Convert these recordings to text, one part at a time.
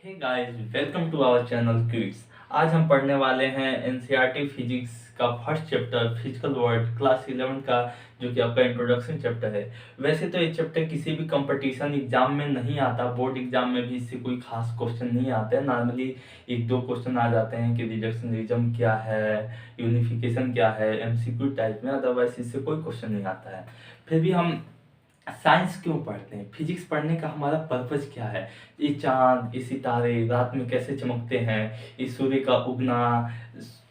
Hey guys, welcome to our channel quiz. आज हम पढ़ने वाले हैं एनसीईआरटी फिजिक्स का first chapter physical world class 11 का, जो कि आपका इंट्रोडक्शन चैप्टर है। वैसे तो ये चैप्टर किसी भी कंपटीशन एग्जाम में नहीं आता, बोर्ड एग्जाम में भी इससे कोई खास क्वेश्चन नहीं आते हैं। नॉर्मली एक दो क्वेश्चन आ जाते हैं कि रिडक्शनलिज्म क्या है, यूनिफिकेशन क्या है, एमसीक्यू टाइप में। अदरवाइज इससे कोई क्वेश्चन नहीं आता है। फिर भी हम साइंस क्यों पढ़ते हैं, फिजिक्स पढ़ने का हमारा पर्पज क्या है, ये चांद, ये सितारे रात में कैसे चमकते हैं, ये सूर्य का उगना,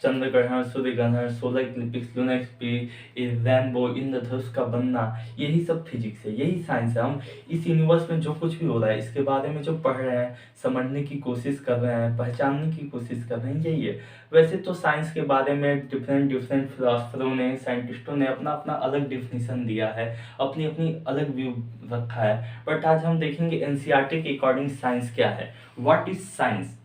चंद्र ग्रहण, सूर्य ग्रहण, सोलर इक्लिप्स, लूनर एक्लिप्स, ये रेनबो, इंद्रधनुष का बनना, यही सब फिजिक्स है, यही साइंस है। हम इस यूनिवर्स में जो कुछ भी हो रहा है इसके बारे में जो पढ़ रहे हैं, समझने की कोशिश कर रहे हैं, पहचानने की कोशिश कर रहे हैं, यही है। वैसे तो साइंस के बारे में डिफरेंट डिफरेंट फिलोसफरों ने, साइंटिस्टों ने अपना अपना अलग डिफिनीशन दिया है, अपनी अपनी अलग व्यू रखा है। बट आज हम देखेंगे एनसीईआरटी के अकॉर्डिंग साइंस क्या है, व्हाट इज साइंस।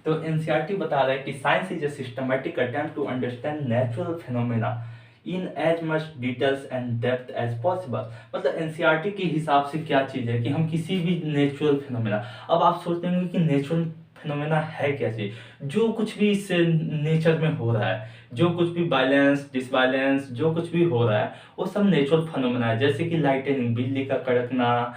तो एनसीईआरटी बता रहा है कि science is a systematic attempt to understand natural phenomena in as much details and depth as possible. मतलब एनसीईआरटी के हिसाब से क्या चीज़ है कि हम किसी भी नेचुरल फिनोमेना, अब आप सोचते होंगे कि नेचुरल फिनोमेना है क्या चीज, जो कुछ भी इस नेचर में हो रहा है, जो कुछ भी बाइलेंस डिसबाइलेंस जो कुछ भी हो रहा है, वो सब नेचुरल फिनोमेना है। जैसे कि लाइटनिंग, बिजली का कड़कना,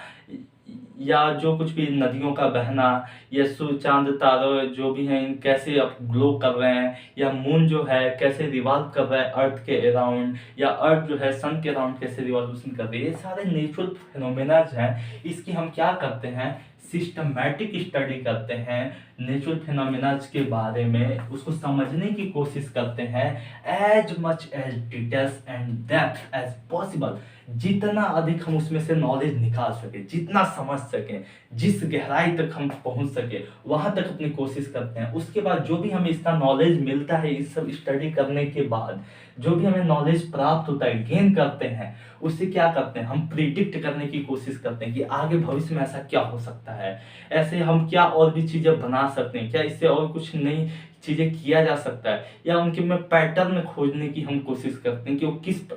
या जो कुछ भी नदियों का बहना, या सूर्य चांद तारे जो भी हैं कैसे अब ग्लो कर रहे हैं, या मून जो है कैसे रिवॉल्व कर रहा है अर्थ के अराउंड, या अर्थ जो है सन के अराउंड कैसे रिवॉल्यूशन कर रही है, ये सारे नेचुरल फिनोमेना हैं। इसकी हम क्या करते हैं, सिस्टमैटिक स्टडी करते हैं, नेचुरल फिनोमेना के बारे में उसको समझने की कोशिश करते हैं as much as details and depth as possible. जितना अधिक हम उसमें से नॉलेज निकाल सके, जितना समझ सकें, जिस गहराई तक हम पहुंच सके वहां तक अपनी कोशिश करते हैं। उसके बाद जो भी हमें इसका नॉलेज मिलता है, इस सब स्टडी करने के बाद जो भी हमें नॉलेज प्राप्त होता है, गेन करते हैं, उससे क्या करते हैं, हम प्रिडिक्ट करने की कोशिश करते हैं कि आगे भविष्य में ऐसा क्या हो सकता है, ऐसे हम क्या और भी चीजें बना सकते हैं, क्या इससे और कुछ नई चीजें किया जा सकता है, या उनके में पैटर्न खोजने की हम कोशिश करते हैं कि वो किस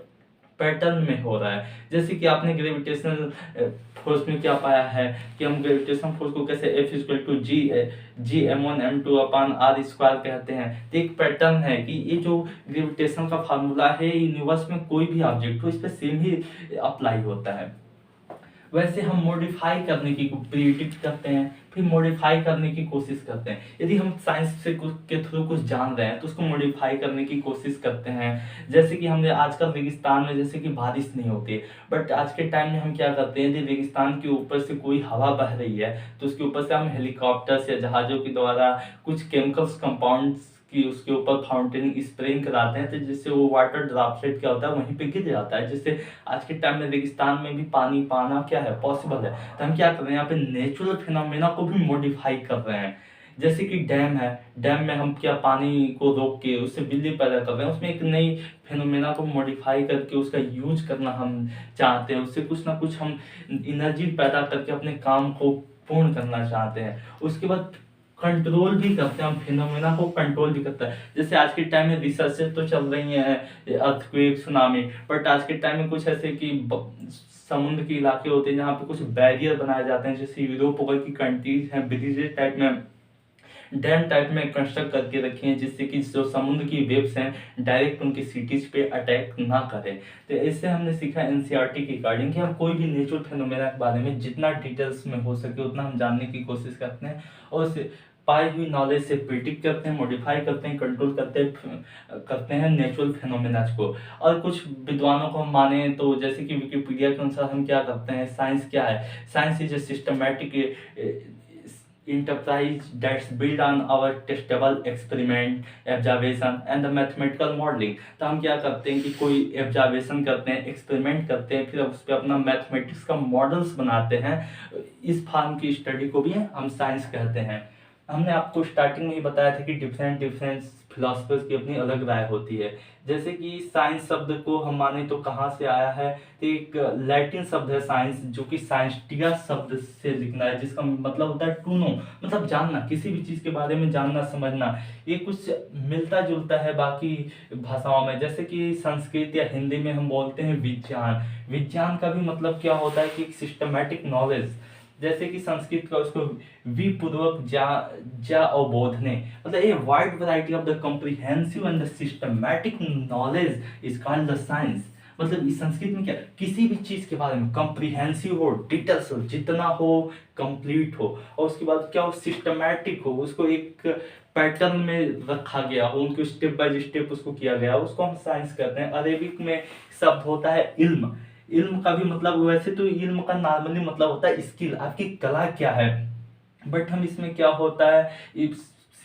पैटर्न में हो रहा है। जैसे कि आपने ग्रेविटेशनल फोर्स में क्या पाया है कि हम ग्रेविटेशनल फोर्स को कैसे F equal to G m1 m2 upon r square कहते हैं। तो एक पैटर्न है कि ये जो ग्रेविटेशन का फार्मूला है, यूनिवर्स में कोई भी ऑब्जेक्ट हो इस पर सेम ही अप्लाई होता है। वैसे हम मॉडिफाई करने की प्रिडिक्ट करते हैं, फिर मॉडिफाई करने की कोशिश करते हैं। यदि हम साइंस से के थ्रू कुछ जान रहे हैं तो उसको मॉडिफाई करने की कोशिश करते हैं। जैसे कि हमने आजकल रेगिस्तान में जैसे कि बारिश नहीं होती, बट आज के टाइम में हम क्या करते हैं, यदि रेगिस्तान के ऊपर से कोई हवा बह रही है तो उसके ऊपर से हम हेलीकॉप्टर्स या जहाज़ों के द्वारा कुछ केमिकल्स कंपाउंड्स कि उसके ऊपर फाउंटेनिंग स्प्रेइंग कराते हैं, तो जिससे वो वाटर ड्रॉपलेट क्या होता है वहीं पे गिर जाता है, जिससे आज के टाइम में रेगिस्तान में भी पानी पाना क्या है, पॉसिबल है। तो हम क्या कर रहे हैं, यहाँ पे नेचुरल फिनोमेना को भी मॉडिफाई कर रहे हैं। जैसे कि डैम है, डैम में हम क्या पानी को रोक के उससे बिजली पैदा कर रहे हैं, उसमें एक नई फिनोमेना को मॉडिफाई करके उसका यूज करना हम चाहते हैं, उससे कुछ ना कुछ हम एनर्जी पैदा करके अपने काम को पूर्ण करना चाहते हैं। उसके बाद कंट्रोल भी करते हैं, हम फिनोमेना को कंट्रोल भी करते हैं। जैसे आज के टाइम में रिसर्चेस तो चल रही हैं अर्थक्वेक, सुनामी, बट आज के टाइम में कुछ ऐसे कि समुद्र के इलाके होते हैं जहाँ पे कुछ बैरियर बनाए जाते हैं, जैसे यूरोप वगैरह की कंट्रीज हैं, ब्रिजेस टाइप में, डैम टाइप में कंस्ट्रक्ट करके रखे हैं, जिससे कि जो समुद्र की वेव्स हैं डायरेक्ट उनकी सिटीज पे अटैक ना करें। तो इससे हमने सीखा एनसीईआरटी के अकॉर्डिंग कि हम कोई भी नेचुरल फिनोमेना के बारे में जितना डिटेल्स में हो सके उतना हम जानने की कोशिश करते हैं, और उसे पाई हुई नॉलेज से प्रिडिक्ट करते हैं, मॉडिफाई करते हैं, कंट्रोल करते हैं नेचुरल फिनोमेना को। और कुछ विद्वानों को हम माने तो जैसे कि विकिपीडिया के अनुसार हम क्या करते हैं, साइंस क्या है, science is a systematic enterprise that's built on our testable experiment, observation and the mathematical modeling। तो हम क्या करते हैं कि कोई ऑब्जर्वेशन करते हैं, एक्सपेरिमेंट करते हैं, फिर उस पर अपना मैथमेटिक्स का मॉडल्स बनाते हैं। इस फॉर्म की स्टडी को भी हम साइंस कहते हैं। हमने आपको स्टार्टिंग में ही बताया था कि डिफरेंट डिफरेंट फिलोसफर्स की अपनी अलग राय होती है। जैसे कि साइंस शब्द को हम माने तो कहाँ से आया है, तो एक लैटिन शब्द है साइंस, जो कि साइंटिया शब्द से लिखना है, जिसका मतलब होता है टू नो, मतलब जानना, किसी भी चीज़ के बारे में जानना समझना। ये कुछ मिलता जुलता है बाकी भाषाओं में, जैसे कि संस्कृत या हिंदी में हम बोलते हैं विज्ञान। विज्ञान का भी मतलब क्या होता है कि एक सिस्टमैटिक नॉलेज, जैसे कि संस्कृत का उसको विपूर्वक जा जा अवबोधने, मतलब a wide variety of the comprehensive and the systematic knowledge is called the science. मतलब इस संस्कृत में क्या, किसी भी चीज के बारे में कॉम्प्रिहेंसिव हो, डिटेल्स हो, जितना हो कंप्लीट हो, और उसके बाद क्या हो, सिस्टमैटिक हो, उसको एक पैटर्न में रखा गया हो, उनको स्टेप बाय स्टेप उसको किया गया हो, उसको हम साइंस कहते हैं। अरेबिक में शब्द होता है इल्म। इल्म का भी मतलब, वैसे तो इल्म का नॉर्मली मतलब होता है स्किल, आपकी कला क्या है, बट हम इसमें क्या होता है,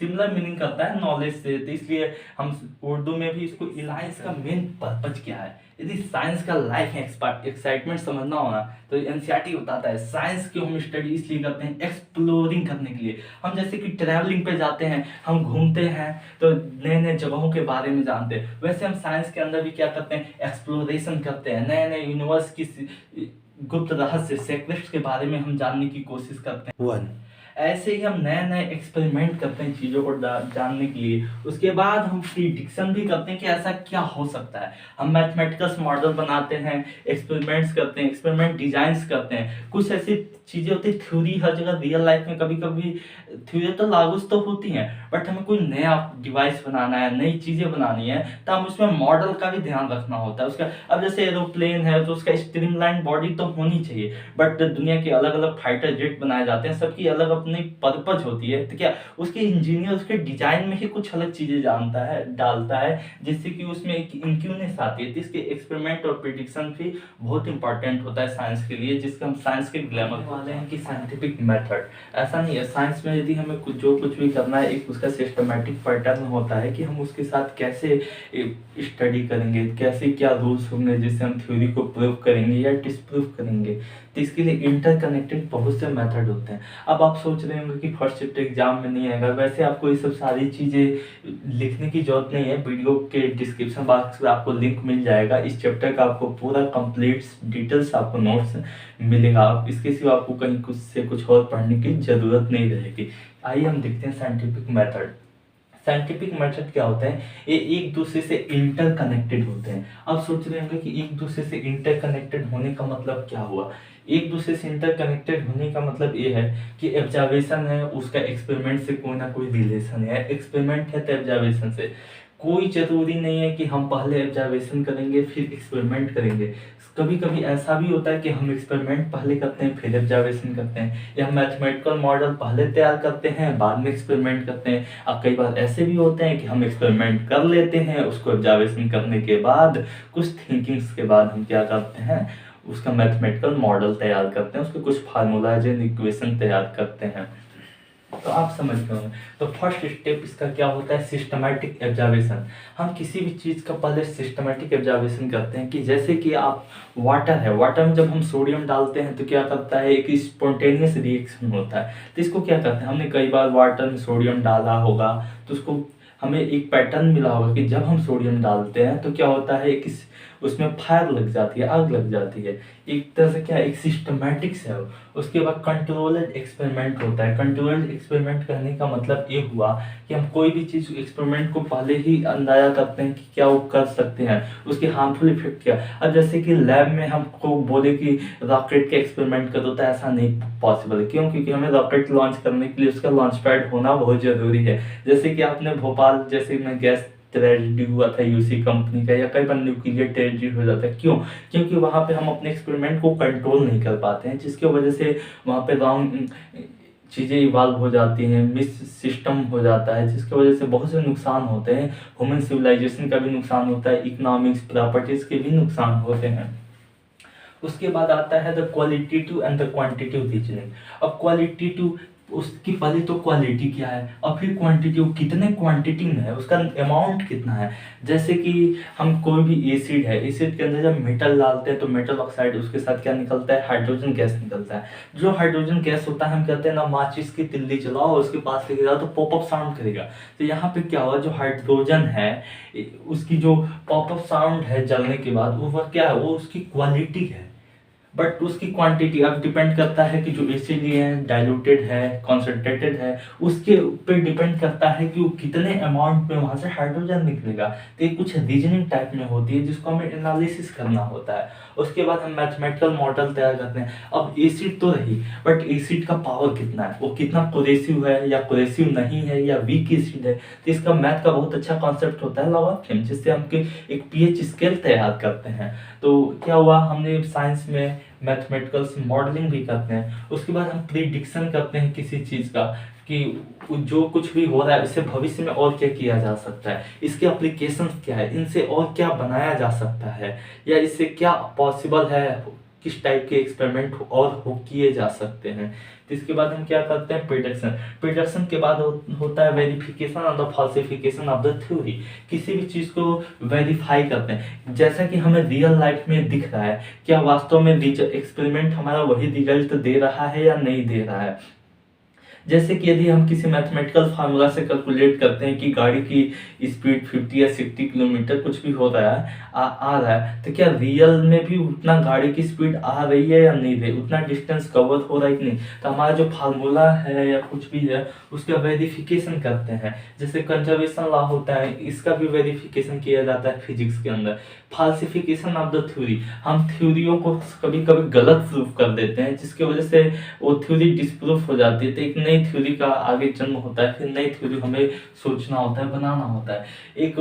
सिमिलर मीनिंग करता है नॉलेज से, तो इसलिए हम उर्दू में भी इसको, साइंस का मेन पर्पज क्या है, यदि साइंस का लाइफ एक्साइटमेंट समझना होना तो एनसीईआरटी बताता है साइंस की हम स्टडी इसलिए करते हैं एक्सप्लोरिंग करने के लिए। हम जैसे कि ट्रैवलिंग पे जाते हैं, हम घूमते हैं तो नए नए जगहों के बारे में जानते हैं, वैसे हम साइंस के अंदर भी क्या करते हैं, एक्सप्लोरेशन करते हैं, नए नए यूनिवर्स की गुप्त रहस्य सेक्रेट्स के बारे में हम जानने की कोशिश करते हैं। वन, ऐसे ही हम नए नए एक्सपेरिमेंट करते हैं चीज़ों को जानने के लिए। उसके बाद हम प्रिडिक्शन भी करते हैं कि ऐसा क्या हो सकता है। हम मैथमेटिकल मॉडल बनाते हैं, एक्सपेरिमेंट्स करते हैं, एक्सपेरिमेंट डिजाइंस करते हैं। कुछ ऐसी चीज़ें होती है, थ्योरी हर जगह रियल लाइफ में कभी कभी थ्योरी तो लागू तो होती हैं, बट हमें कोई नया डिवाइस बनाना है, नई चीज़ें बनानी है, तो हम उसमें मॉडल का भी ध्यान रखना होता है उसका। अब जैसे एरोप्लेन है तो उसका स्ट्रीमलाइन बॉडी तो होनी चाहिए, बट दुनिया के अलग अलग फाइटर जेट बनाए जाते हैं, सबकी अलग अपनी पर्पज होती है, तो क्या उसके इंजीनियर उसके डिजाइन में ही कुछ अलग चीजें जानता है, डालता है, जिससे कि उसमें एक इंक्यूनेस आती है। तो इसके एक्सपेरिमेंट और प्रिडिक्शन भी बहुत इंपॉर्टेंट होता है साइंस के लिए, जिसका हम साइंस के ग्लैमर वाले हैं कि साइंटिफिक मेथड। ऐसा नहीं है, साइंस में यदि हमें जो कुछ भी करना है, एक उसका सिस्टमैटिक पैटर्न होता है कि हम उसके साथ कैसे स्टडी करेंगे, कैसे क्या रूल्स होंगे जिससे हम थ्योरी को प्रूव करेंगे या डिसप्रूव करेंगे। तो इसके लिए इंटरकनेक्टेड बहुत से मेथड होते हैं। अब आप सोच रहे होंगे कि फर्स्ट शिफ्ट एग्जाम में नहीं आएगा, वैसे आपको ये सब सारी चीज़ें लिखने की जरूरत नहीं है। वीडियो के डिस्क्रिप्शन बॉक्स में आपको लिंक मिल जाएगा, इस चैप्टर का आपको पूरा कंप्लीट डिटेल्स आपको नोट्स मिलेगा। आप इसके सिवा आपको कहीं कुछ से कुछ और पढ़ने की जरूरत नहीं रहेगी। आइए हम देखते हैं साइंटिफिक मेथड। साइंटिफिक मेथड क्या होता है, ये एक दूसरे से इंटरकनेक्टेड होते हैं। अब सोच रहे होंगे कि एक दूसरे से इंटरकनेक्टेड होने का मतलब क्या हुआ। एक दूसरे से इंटरकनेक्टेड होने का मतलब ये है कि ऑब्जर्वेशन है, उसका एक्सपेरिमेंट से कोई ना कोई रिलेशन है। एक्सपेरिमेंट है तो ऑब्जर्वेशन से कोई जरूरी नहीं है कि हम पहले ऑब्जर्वेशन करेंगे फिर एक्सपेरिमेंट करेंगे। कभी कभी ऐसा भी होता है कि हम एक्सपेरिमेंट पहले करते हैं फिर ऑब्जर्वेशन करते हैं, या मैथमेटिकल मॉडल पहले तैयार करते हैं बाद में एक्सपेरिमेंट करते हैं। अब कई बार ऐसे भी होते हैं कि हम एक्सपेरिमेंट कर लेते हैं, उसको ऑब्जर्वेशन करने के बाद कुछ थिंकिंग्स के बाद हम क्या करते हैं, उसका मैथमेटिकल मॉडल तैयार करते हैं, उसके कुछ फार्मूलाज एंड इक्वेशन तैयार करते हैं। तो आप समझ गए होंगे। तो फर्स्ट स्टेप इसका क्या होता है, सिस्टमैटिक ऑब्जर्वेशन। हम किसी भी चीज़ का पहले सिस्टमैटिक ऑब्जर्वेशन करते हैं कि जैसे कि आप वाटर है, वाटर में जब हम सोडियम डालते हैं तो क्या करता है, एक स्पॉन्टेनियस रिएक्शन होता है। तो इसको क्या करते हैं, हमने कई बार वाटर में सोडियम डाला होगा तो उसको हमें एक पैटर्न मिला होगा कि जब हम सोडियम डालते हैं तो क्या होता है, एक उसमें फायर लग जाती है, आग लग जाती है। एक तरह से क्या, एक सिस्टमैटिक से हो। उसके बाद कंट्रोल्ड एक्सपेरिमेंट होता है। कंट्रोल्ड एक्सपेरिमेंट करने का मतलब ये हुआ कि हम कोई भी चीज़ एक्सपेरिमेंट को पहले ही अंदाजा करते हैं कि क्या वो कर सकते हैं, उसके हार्मफुल इफेक्ट क्या। अब जैसे कि लैब में हमको बोले कि रॉकेट का एक्सपेरिमेंट करो, तो ऐसा नहीं पॉसिबल है। क्यों? क्योंकि हमें रॉकेट लॉन्च करने के लिए उसका लॉन्च पैड होना बहुत ज़रूरी है। जैसे कि आपने भोपाल जैसे में गैस ट्रेजेडी हुआ था यूसी कंपनी का, या कई बार न्यूक्लियर ट्रेजेडी हो जाता है। क्यों? क्योंकि वहाँ पे हम अपने एक्सपेरिमेंट को कंट्रोल नहीं कर पाते हैं, जिसकी वजह से वहाँ पे रॉन्ग चीज़ें इवॉल्व हो जाती हैं, मिस सिस्टम हो जाता है, जिसकी वजह से बहुत से नुकसान होते हैं। ह्यूमन सिविलाइजेशन का भी नुकसान होता है, इकोनॉमिक्स प्रॉपर्टीज़ के भी नुकसान होते हैं। उसके बाद आता है the qualitative and the quantitative reasoning. अब क्वालिटेटिव, उसकी पहले तो क्वालिटी क्या है और फिर क्वांटिटी, कितने क्वांटिटी में है, उसका अमाउंट कितना है। जैसे कि हम कोई भी एसिड है, एसिड के अंदर जब मेटल डालते हैं तो मेटल ऑक्साइड, उसके साथ क्या निकलता है, हाइड्रोजन गैस निकलता है। जो हाइड्रोजन गैस होता है, हम कहते हैं ना, माचिस की तिल्ली चलाओ और उसके पास लेके जाओ तो पॉपअप साउंड करेगा। तो यहाँ पे क्या हुआ, जो हाइड्रोजन है उसकी जो पॉपअप साउंड है जलने के बाद, वो क्या है, वो उसकी क्वालिटी है। बट उसकी क्वांटिटी अब डिपेंड करता है कि जो एसिड लिए है डाइल्यूटेड है, कॉन्सेंट्रेटेड है, उसके ऊपर डिपेंड करता है कि वो कितने अमाउंट में वहां से हाइड्रोजन निकलेगा। तो ये कुछ रीजनिंग टाइप में होती है जिसको हमें एनालिसिस करना होता है। उसके बाद हम मैथमेटिकल मॉडल तैयार करते हैं। अब एसिड तो रही, बट एसिड का पावर कितना है, वो कितना कोरेसिव है या कोरेसिव नहीं है या वीक एसिड है। तो इसका मैथ का बहुत अच्छा कॉन्सेप्ट होता है लॉगरिथम, जिससे हम एक पीएच स्केल तैयार करते हैं। तो क्या हुआ, हमने साइंस में मैथमेटिकल मॉडलिंग भी करते हैं। उसके बाद हम प्रिडिक्शन करते हैं किसी चीज़ का, कि जो कुछ भी हो रहा है इससे भविष्य में और क्या किया जा सकता है, इसके एप्लीकेशन क्या है, इनसे और क्या बनाया जा सकता है, या इससे क्या पॉसिबल है, किस टाइप के एक्सपेरिमेंट और हो किए जा सकते हैं। तो इसके बाद हम क्या करते हैं, प्रिडिक्शन। प्रिडिक्शन के बाद होता है verification of the falsification of the theory. किसी भी चीज़ को वेरीफाई करते हैं, जैसा कि हमें रियल लाइफ में दिख रहा है, क्या वास्तव में एक्सपेरिमेंट हमारा वही रिजल्ट दे रहा है या नहीं दे रहा है। जैसे कि यदि हम किसी मैथमेटिकल फार्मूला से कैलकुलेट करते हैं कि गाड़ी की स्पीड 50 या 60 किलोमीटर कुछ भी हो रहा है, आ रहा है, तो क्या रियल में भी उतना गाड़ी की स्पीड आ रही है या नहीं रही, उतना डिस्टेंस कवर हो रहा है कि नहीं। तो हमारा जो फार्मूला है या कुछ भी है उसका वेरिफिकेशन करते हैं। जैसे कंजर्वेशन लॉ होता है, इसका भी वेरिफिकेशन किया जाता है फिजिक्स के अंदर। फाल्सिफिकेशन ऑफ द थ्योरी, हम थ्योरियों को कभी कभी गलत प्रूफ कर देते हैं, जिसकी वजह से वो थ्योरी डिस्प्रूव हो जाती है। तो एक नई थ्योरी का आगे जन्म होता है, फिर नई थ्योरी हमें सोचना होता है, बनाना होता है। एक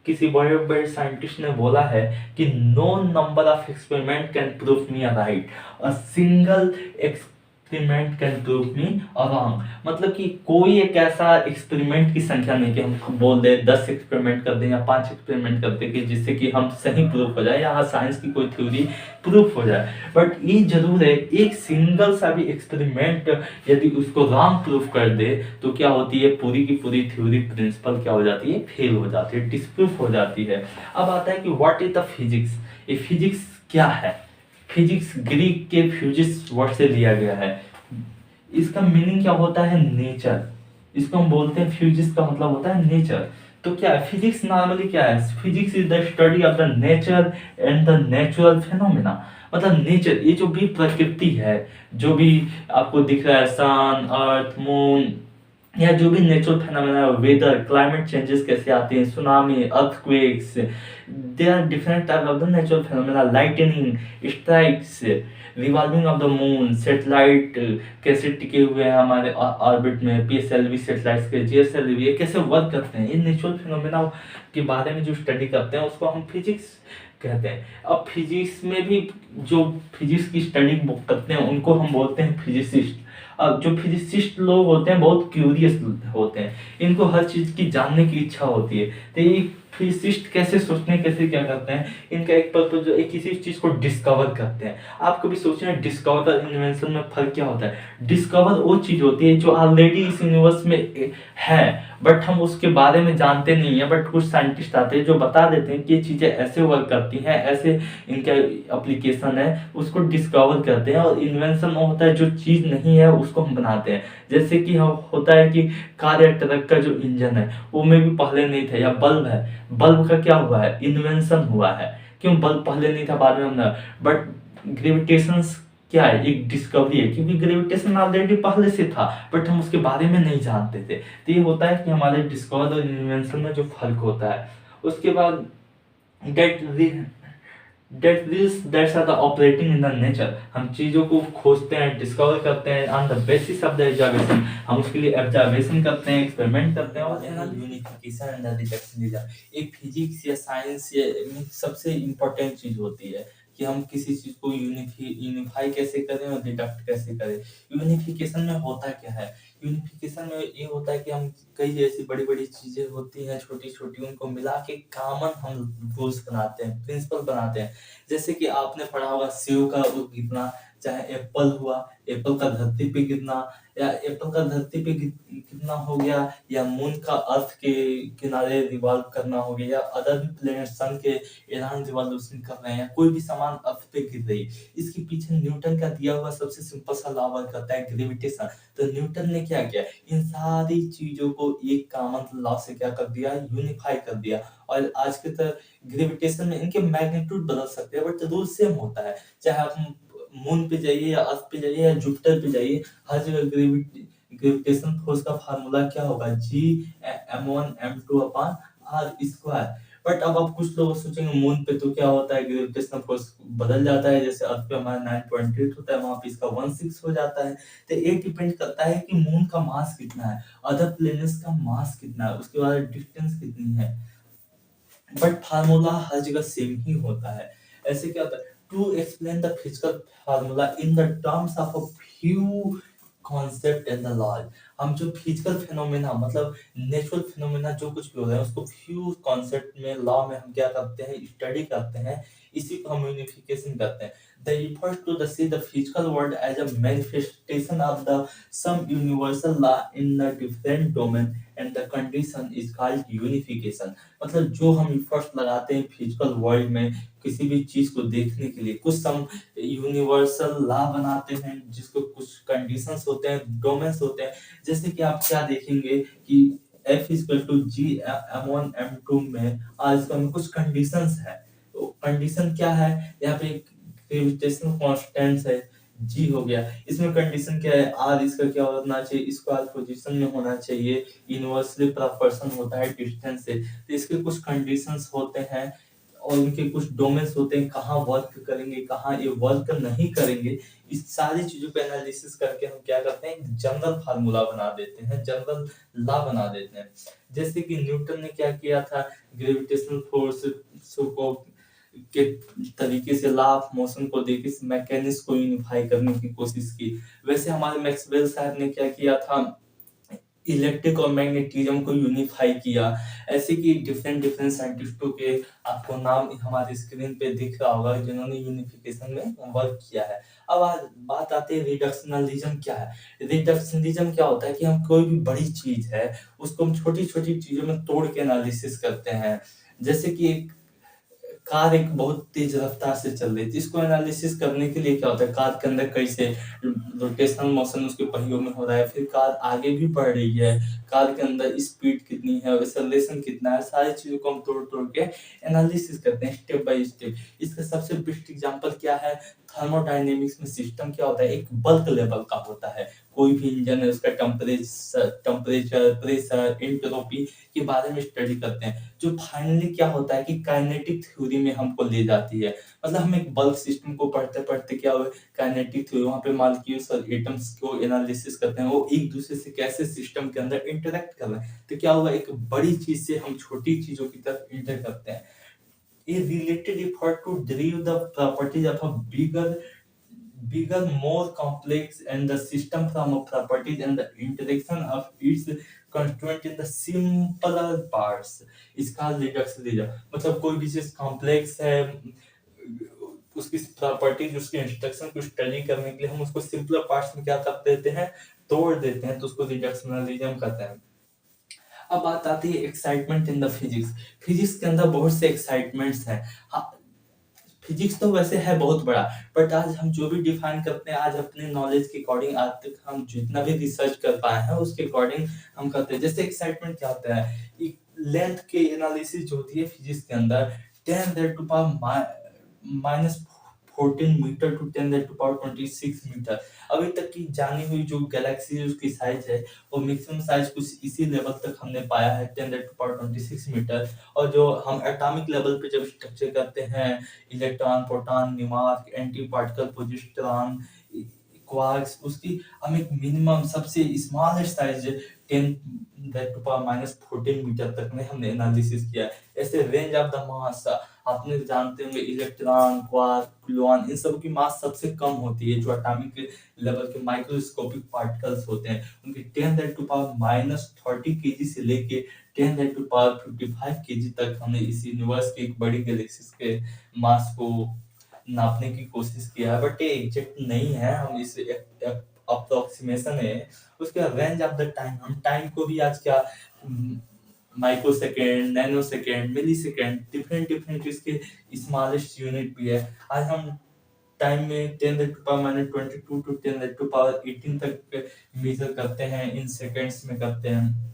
किसी बड़े बड़े साइंटिस्ट ने बोला है कि no number of experiment can prove me right, a single experiment can prove me wrong. मतलब कि कोई एक ऐसा एक्सपेरिमेंट की संख्या नहीं कि हम बोल दे 10 एक्सपेरिमेंट कर दें या 5 एक्सपेरिमेंट कर दें कि जिससे कि हम सही प्रूफ हो जाए या साइंस की कोई थ्योरी प्रूफ हो जाए। बट ये जरूर है, एक सिंगल सा भी एक्सपेरिमेंट यदि उसको रॉन्ग प्रूफ कर दे तो क्या होती है, पूरी की पूरी थ्योरी प्रिंसिपल क्या हो जाती है, फेल हो जाती है, डिस्प्रूफ हो जाती है। अब आता है कि व्हाट इज द फिजिक्स। ये फिजिक्स क्या है। फिजिक्स ग्रीक के फ्यूजिस वर्ड से लिया गया है। इसका मीनिंग क्या होता है, नेचर। इसको हम बोलते हैं फ्यूजिस का मतलब होता है नेचर। तो क्या है फिजिक्स, नॉर्मली क्या है, physics is the study of the nature and the natural phenomena. मतलब नेचर, ये जो भी प्रकृति है, जो भी आपको दिख रहा है, सन, अर्थ, मून, या जो भी natural phenomena, weather, climate changes कैसे आते हैं, tsunami, earthquakes, they are different type of the natural phenomena, lightning strikes, revolving of the moon, satellite कैसे टिके हुए हैं हमारे ऑर्बिट में, पीएसएलवी सैटेलाइट्स के, जीएसएलवी, ये कैसे वर्क करते हैं, इन नेचुरल फिनोमेना के बारे में जो स्टडी करते हैं उसको हम फिजिक्स कहते हैं। अब फिजिक्स में भी जो फिजिक्स की स्टडी करते हैं उनको हम बोलते हैं फिजिसिस्ट। अब जो फिजिसिस्ट लोग होते हैं बहुत क्यूरियस होते हैं, इनको हर चीज की जानने की इच्छा होती है। तो ये फिजिसिस्ट कैसे सोचते हैं, कैसे क्या करते हैं, इनका एक पर्पज जो एक किसी चीज को डिस्कवर करते हैं। आप कभी सोचे हैं डिस्कवर और इन्वेंशन में फर्क क्या होता है। डिस्कवर वो चीज होती है जो ऑलरेडी इस यूनिवर्स में है, बट हम उसके बारे में जानते नहीं है, बट कुछ साइंटिस्ट आते हैं जो बता देते हैं कि ये चीजें ऐसे वर्क करती हैं, ऐसे इनका एप्लीकेशन है, उसको डिस्कवर करते हैं। और इन्वेंशन में होता है जो चीज नहीं है उसको हम बनाते हैं। जैसे कि हम होता है कि कार या ट्रक का जो इंजन है वो में भी पहले नहीं था, या बल्ब है, बल्ब का क्या हुआ है, इन्वेंशन हुआ है। क्यों, बल्ब पहले नहीं था, बाद में हमने। बट ग्रेविटेशन क्या है, एक डिस्कवरी है, क्योंकि ग्रेविटेशन ऑलरेडी पहले से था बट हम उसके बारे में नहीं जानते थे। तो ये होता है कि हमारे डिस्कवर और इन्वेंशन में जो फर्क होता है। उसके बाद that that's are the operating in the nature. हम चीज़ों को खोजते हैं, डिस्कवर करते हैं on the basis of the observation. हम उसके लिए ऑब्जर्वेशन करते हैं, एक्सपेरिमेंट करते हैं, और यूनिफिकेशन एंड द डिटेक्शन। एक फिजिक्स या साइंस में सबसे इम्पोर्टेंट चीज होती है कि हम किसी चीज को यूनिफाई कैसे करें और डिडक्ट कैसे करें। यूनिफिकेशन में होता क्या है, यूनिफिकेशन में ये होता है कि हम कई ऐसी बड़ी बड़ी चीजें होती हैं छोटी छोटी, उनको मिला के कॉमन हम रूल्स बनाते हैं, प्रिंसिपल बनाते हैं। जैसे कि आपने पढ़ा होगा सेव का गिरना, चाहे एप्पल हुआ, एप्पल का धरती पे गिरना, या एप्पल का धरती पे गिरना हो गया, या मून का अर्थ के किनारे रिवॉल्व करना हो गया, या अदर भी प्लेनेट सन के अराउंड रिवॉल्यूशन कर रहे हैं, या कोई भी सामान अर्थ पे गिर रही। इसके पीछे न्यूटन का दिया हुआ सबसे सिंपल सा लॉ वर्क करता है, ग्रेविटेशन। तो न्यूटन ने क्या किया, इन सारी चीजों को एक कॉमन लॉ से क्या कर दिया, यूनिफाई कर दिया। और आज के तरह ग्रेविटेशन में इनके मैग्नीट्यूड बदल सकते हैं बट रूल सेम होता है। चाहे आप मून पे जाइए या अर्थ पे जाइए या जुपिटर पे जाइए, हर जगह ग्रेविटेशन फोर्स का फार्मूला क्या होगा, G m1 m2 upon r square. But अब आप कुछ लोग सोचेंगे मून पे तो क्या होता है, ग्रेविटेशनल फोर्स बदल जाता है, जैसे अर्थ पे हमारा 9.8 होता है, वहां पे इसका 16 हो जाता है। तो ये डिपेंड करता है कि मून का मास कितना है, अदर प्लेनेट्स का मास कितना है, उसके बाद डिस्टेंस कितनी है, बट फार्मूला हर जगह सेम ही होता है। ऐसे क्या होता है, to explain the physical formula in the terms of a few concept and the laws. हम जो फिजिकल फिनोमेना मतलब नेचुरल फिनोमेना जो कुछ भी हो रहा है उसको फ्यू कॉन्सेप्ट में, लॉ में हम क्या करते हैं, स्टडी करते हैं, इसी को हम यूनिफिकेशन करते हैं। The efforts to the see the physical world as a manifestation of the some universal law in a different domain and the condition is called unification। मतलब जो हम एफर्ट्स लगाते हैं फिजिकल वर्ल्ड में किसी भी चीज को देखने के लिए, कुछ हम यूनिवर्सल लॉ बनाते हैं जिसको कुछ कंडीशंस होते हैं, डोमेन्स होते हैं। जैसे कि आप क्या देखेंगे कि F equal to G m1 m2 में आज का में कुछ कंडीशंस है। तो कंडीशन क्या है, यहाँ पे ग्रेविटेशनल कांस्टेंट है, जी हो गया, इसमें कंडीशन क्या है, आर इसका क्या होना चाहिए, स्क्वायर पोजीशन में होना चाहिए, इनवर्सली प्रोपोर्शन होता है डिस्टेंस से। तो इसके कुछ कंडीशंस होते हैं और उनके कुछ डोमेन्स होते हैं, कहाँ वर्क करेंगे, कहाँ ये वर्क नहीं करेंगे। इस सारी चीजों पे एनालिसिस करके हम क्या करते हैं, जनरल फार्मूला बना देते हैं, जनरल लॉ बना देते हैं। जैसे कि न्यूटन ने क्या किया था, ग्रेविटेशनल फोर्स को के तरीके से लॉ ऑफ मोशन को देके इस मैकेनिक्स को यूनिफाई करने की कोशिश की। वैसे हमारे मैक्सवेल साहब ने क्या किया था, इलेक्ट्रिक और मैग्नेटिज्म को यूनिफाई किया। ऐसे कि डिफरेंट डिफरेंट साइंटिस्टों के आपको नाम हमारे स्क्रीन पे दिख रहा होगा जिन्होंने यूनिफिकेशन में वर्क किया है। अब आज बात आती है रिडक्शनलिज्म क्या है। रिडक्शनलिज्म क्या होता है कि हम कोई भी बड़ी चीज है उसको हम छोटी छोटी चीजों में तोड़ के एनालिसिस करते हैं। जैसे कि एक कार एक बहुत तेज रफ्तार से चल रही थी, इसको एनालिसिस करने के लिए क्या होता है, कार के अंदर कैसे रोटेशनल मोशन उसके पहियों में हो रहा है, फिर कार आगे भी बढ़ रही है, कार के अंदर स्पीड कितनी है, एक्सेलरेशन कितना है, सारी चीजों को हम तोड़ तोड़ के एनालिसिस करते हैं स्टेप बाय स्टेप। इसका सबसे बेस्ट एग्जांपल क्या है, थर्मोडायनेमिक्स में सिस्टम क्या होता है, एक बल्क लेवल का होता है। कोई भी इंजन है उसका टेम्परेचर प्रेशर एंट्रोपी के बारे में स्टडी करते हैं, जो फाइनली क्या होता है कि काइनेटिक थ्योरी में हमको ले जाती है। मतलब हम एक बल्क सिस्टम को पढ़ते पढ़ते क्या हुआ, काइनेटिक थ्योरी, वहाँ पे मॉलिक्यूल्स और एटम्स को एनालिसिस करते हैं, वो एक दूसरे से कैसे सिस्टम के अंदर इंटरेक्ट कर रहे हैं। तो क्या हुआ, एक बड़ी चीज से हम छोटी चीजों की तरफ इंटर करते हैं। A related effort to derive the properties of a bigger, more complex and the system from a properties and the interaction of its constituent in the simpler parts इसका रिडक्शनिज्म। मतलब कोई भी चीज कॉम्प्लेक्स है, उसकी properties उसके instruction को study करने के लिए हम उसको सिंपलर पार्ट्स में क्या कर देते हैं, तोड़ देते हैं, तो उसको रिडक्शनलिज्म कहते हैं। अब बात आती है excitement in the physics. Physics के अंदर बहुत से एक्साइटमेंट्स हैं। फिजिक्स तो वैसे है बहुत बड़ा, बट आज हम जो भी डिफाइन करते हैं, आज अपने नॉलेज के अकॉर्डिंग आज तक हम जितना भी रिसर्च कर पाए हैं उसके अकॉर्डिंग हम करते हैं। जैसे एक्साइटमेंट क्या होता है, लेंथ के एनालिसिस जो होती है फिजिक्स के अंदर, 10⁻⁻14 मीटर टू 10⁻26 मीटर। अभी तक की जानी हुई जो गैलेक्सी है उसकी साइज है वो मैक्सिमम साइज कुछ इसी लेवल तक हमने पाया है, 10⁻26 मीटर। और जो हम एटॉमिक लेवल पे जब स्ट्रक्चर करते हैं, इलेक्ट्रॉन प्रोटॉन न्यूमॉर्क एंटी पार्टिकल पोजिट्रॉन क्वार्क्स, उसकी हम एक मिनिमम सबसे स्मॉलेस्ट साइज 10⁻⁻14 मीटर तक में हमने एनालिसिस किया। ऐसे रेंज ऑफ द मास आपने जानते होंगे, इलेक्ट्रॉन क्वार्क ग्लूऑन इन सब की मास सबसे कम होती है, जो एटॉमिक लेवल के माइक्रोस्कोपिक पार्टिकल्स होते हैं उनकी 10⁻⁻30 केजी से लेके 10⁻55 केजी तक हमने इस यूनिवर्स की एक बड़ी गैलेक्सीज के मास को नापने की कोशिश किया है। बट ये एग्जैक्ट नहीं है, हम इस अप्रोक्सीमेशन है। उसके रेंज ऑफ द टाइम, हम टाइम को भी आज क्या माइक्रो सेकेंड, नैनो सेकेंड, मिली सेकेंड, डिफरेंट डिफरेंट इसके स्मॉलेस्ट यूनिट भी है। आज हम टाइम में 10⁻22 टू 10⁻18 तक मेजर करते हैं, इन सेकेंड्स में करते हैं।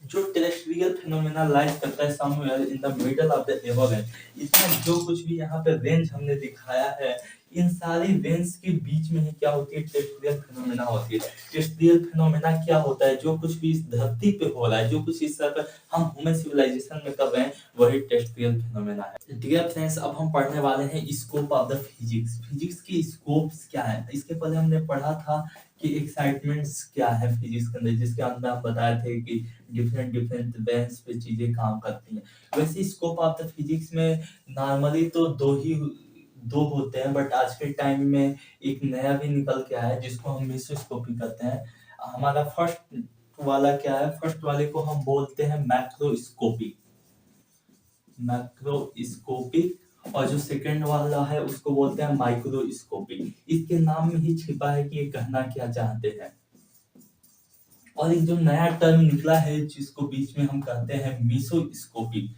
जो टेरेस्ट्रियल फिनोमेना लाइज करता है somewhere in the middle of the एवरग्रेड। इसमें जो कुछ भी यहाँ पे रेंज हमने दिखाया है, इन सारी रेंज के बीच में ही क्या होती है, टेरेस्ट्रियल फिनोमेना होती है। टेरेस्ट्रियल फिनोमेना क्या होता है, जो कुछ भी इस धरती पे हो रहा है, जो कुछ इस तरह हम ह्यूमन सिविलाइजेशन में कर रहे हैं, वही टेरेस्ट्रियल फिनोमेना है। डियर फ्रेंड्स, अब हम पढ़ने वाले हैं scope of the physics. Physics की स्कोप्स क्या है। इसके पहले हमने पढ़ा था कि एक्साइटमेंट्स क्या है फिजिक्स के अंदर, जिसके अंदर आप बताए थे कि डिफरेंट डिफरेंट बेंच पे चीजें काम करती हैं। वैसे स्कोप ऑफ द फिजिक्स में नॉर्मली तो दो होते हैं, बट आज के टाइम में एक नया भी निकल के आया है जिसको हम मेसोस्कोपी कहते हैं। हमारा फर्स्ट वाला क्या है, फर्स्ट वाले को हम बोलते हैं मैक्रोस्कोपी, मैक्रोस्कोपिक, और जो सेकंड वाला है उसको बोलते हैं माइक्रोस्कोपिक। इसके नाम में ही छिपा है कि ये कहना क्या चाहते हैं। और एक जो नया टर्म निकला है जिसको बीच में हम कहते हैं मीसोस्कोपिक।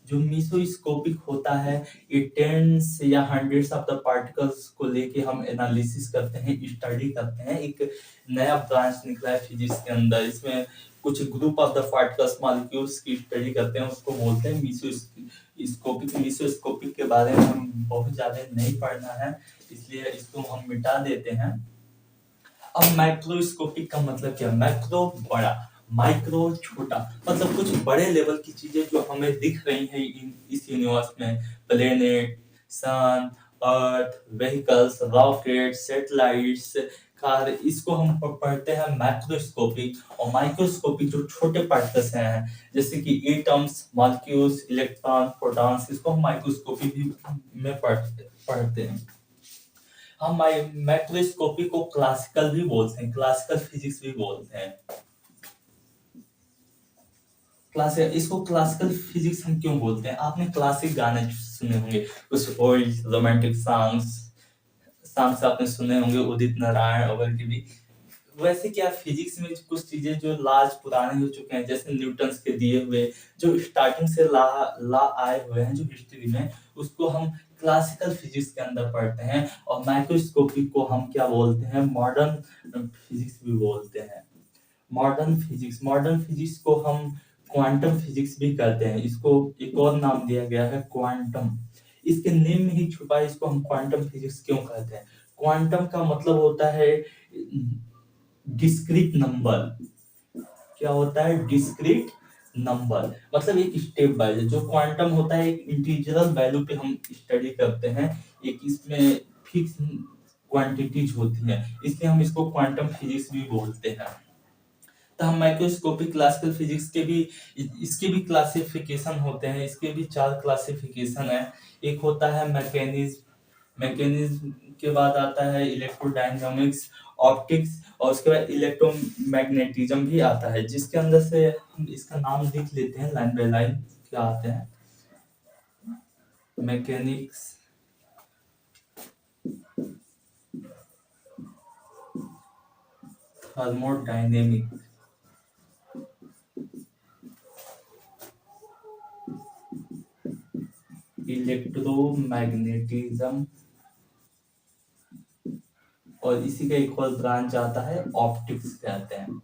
जो मीसोस्कोपिक होता है, ये टेंस या हंड्रेड्स ऑफ द पार्टिकल्स को लेके हम एनालिसिस करते हैं, स्टडी करते हैं। एक नया ब्रांच निकला है फिजिक्स के अंदर, इसमें कुछ group of the particles molecules की स्टडी करते हैं, उसको बोलते हैं मीसोस्कोपिक। मीसोस्कोपिक के बारे में हम बहुत ज्यादा नहीं पढ़ना है, इसलिए इसको हम मिटा देते हैं। अब माइक्रोस्कोपिक का मतलब क्या है, मैक्रो बड़ा, माइक्रो छोटा, मतलब कुछ बड़े लेवल की चीजें जो हमें दिख रही हैं इस यूनिवर्स में, प्लेनेट, सन, अर्थ, व्हीकल्स, रॉकेट, सैटेलाइट्स, कार, इसको हम पढ़ते हैं मैक्रोस्कोपिक। और माइक्रोस्कोपिक जो छोटे पार्टिकल्स हैं, जैसे कि एटम्स, मॉलिक्यूल्स, इलेक्ट्रॉन, प्रोटॉन्स, इसको हम माइक्रोस्कोपी भी में पढ़ते हैं। हम मैक्रोस्कोपी को क्लासिकल भी बोलते हैं, क्लासिकल फिजिक्स भी बोलते हैं। इसको क्लासिकल फिजिक्स हम क्यों बोलते हैं, आपने क्लासिक गाने सुने होंगे, कुछ ओल्ड रोमांटिक सॉन्ग्स आपने सुने होंगे, उदित नारायण और की भी। वैसे क्या फिजिक्स में कुछ चीजें जो लाज पुराने हो चुके हैं, जैसे न्यूटन्स के दिए हुए जो स्टार्टिंग से ला आए हुए हैं जो हिस्ट्री में, उसको हम क्लासिकल फिजिक्स के अंदर पढ़ते हैं। और माइक्रोस्कोपिक को हम क्या बोलते हैं, मॉडर्न फिजिक्स भी बोलते हैं। मॉडर्न फिजिक्स को हम क्वांटम फिजिक्स भी कहते हैं। इसको एक और नाम दिया गया है क्वांटम। इसके नेम में ही छुपा है, इसको हम क्वांटम फिजिक्स क्यों कहते हैं। क्वांटम का मतलब होता है डिस्क्रीट नंबर। क्या होता है, डिस्क्रीट नंबर, मतलब एक स्टेप बाय जो क्वांटम होता है, एक इंटीजरल वैल्यू पे हम स्टडी करते हैं, एक इसमें फिक्स क्वांटिटीज होती हैं, इसलिए हम इसको क्वांटम फिजिक्स भी बोलते हैं। तो हम माइक्रोस्कोपिक क्लासिकल फिजिक्स के भी, इसके भी क्लासिफिकेशन होते हैं, इसके भी 4 क्लासिफिकेशन है। एक होता है मैकेनिज्म के बाद आता है इलेक्ट्रोडायनामिक्स, ऑप्टिक्स, और उसके बाद इलेक्ट्रोमैग्नेटिज्म भी आता है, जिसके अंदर से हम इसका नाम लिख लेते हैं लाइन बाय लाइन। क्या आते हैं, मैकेनिक्स, थर्मोडायनेमिक, इलेक्ट्रोमैग्नेटिज्म, और इसी का एक और ब्रांच आता है ऑप्टिक्स कहते हैं।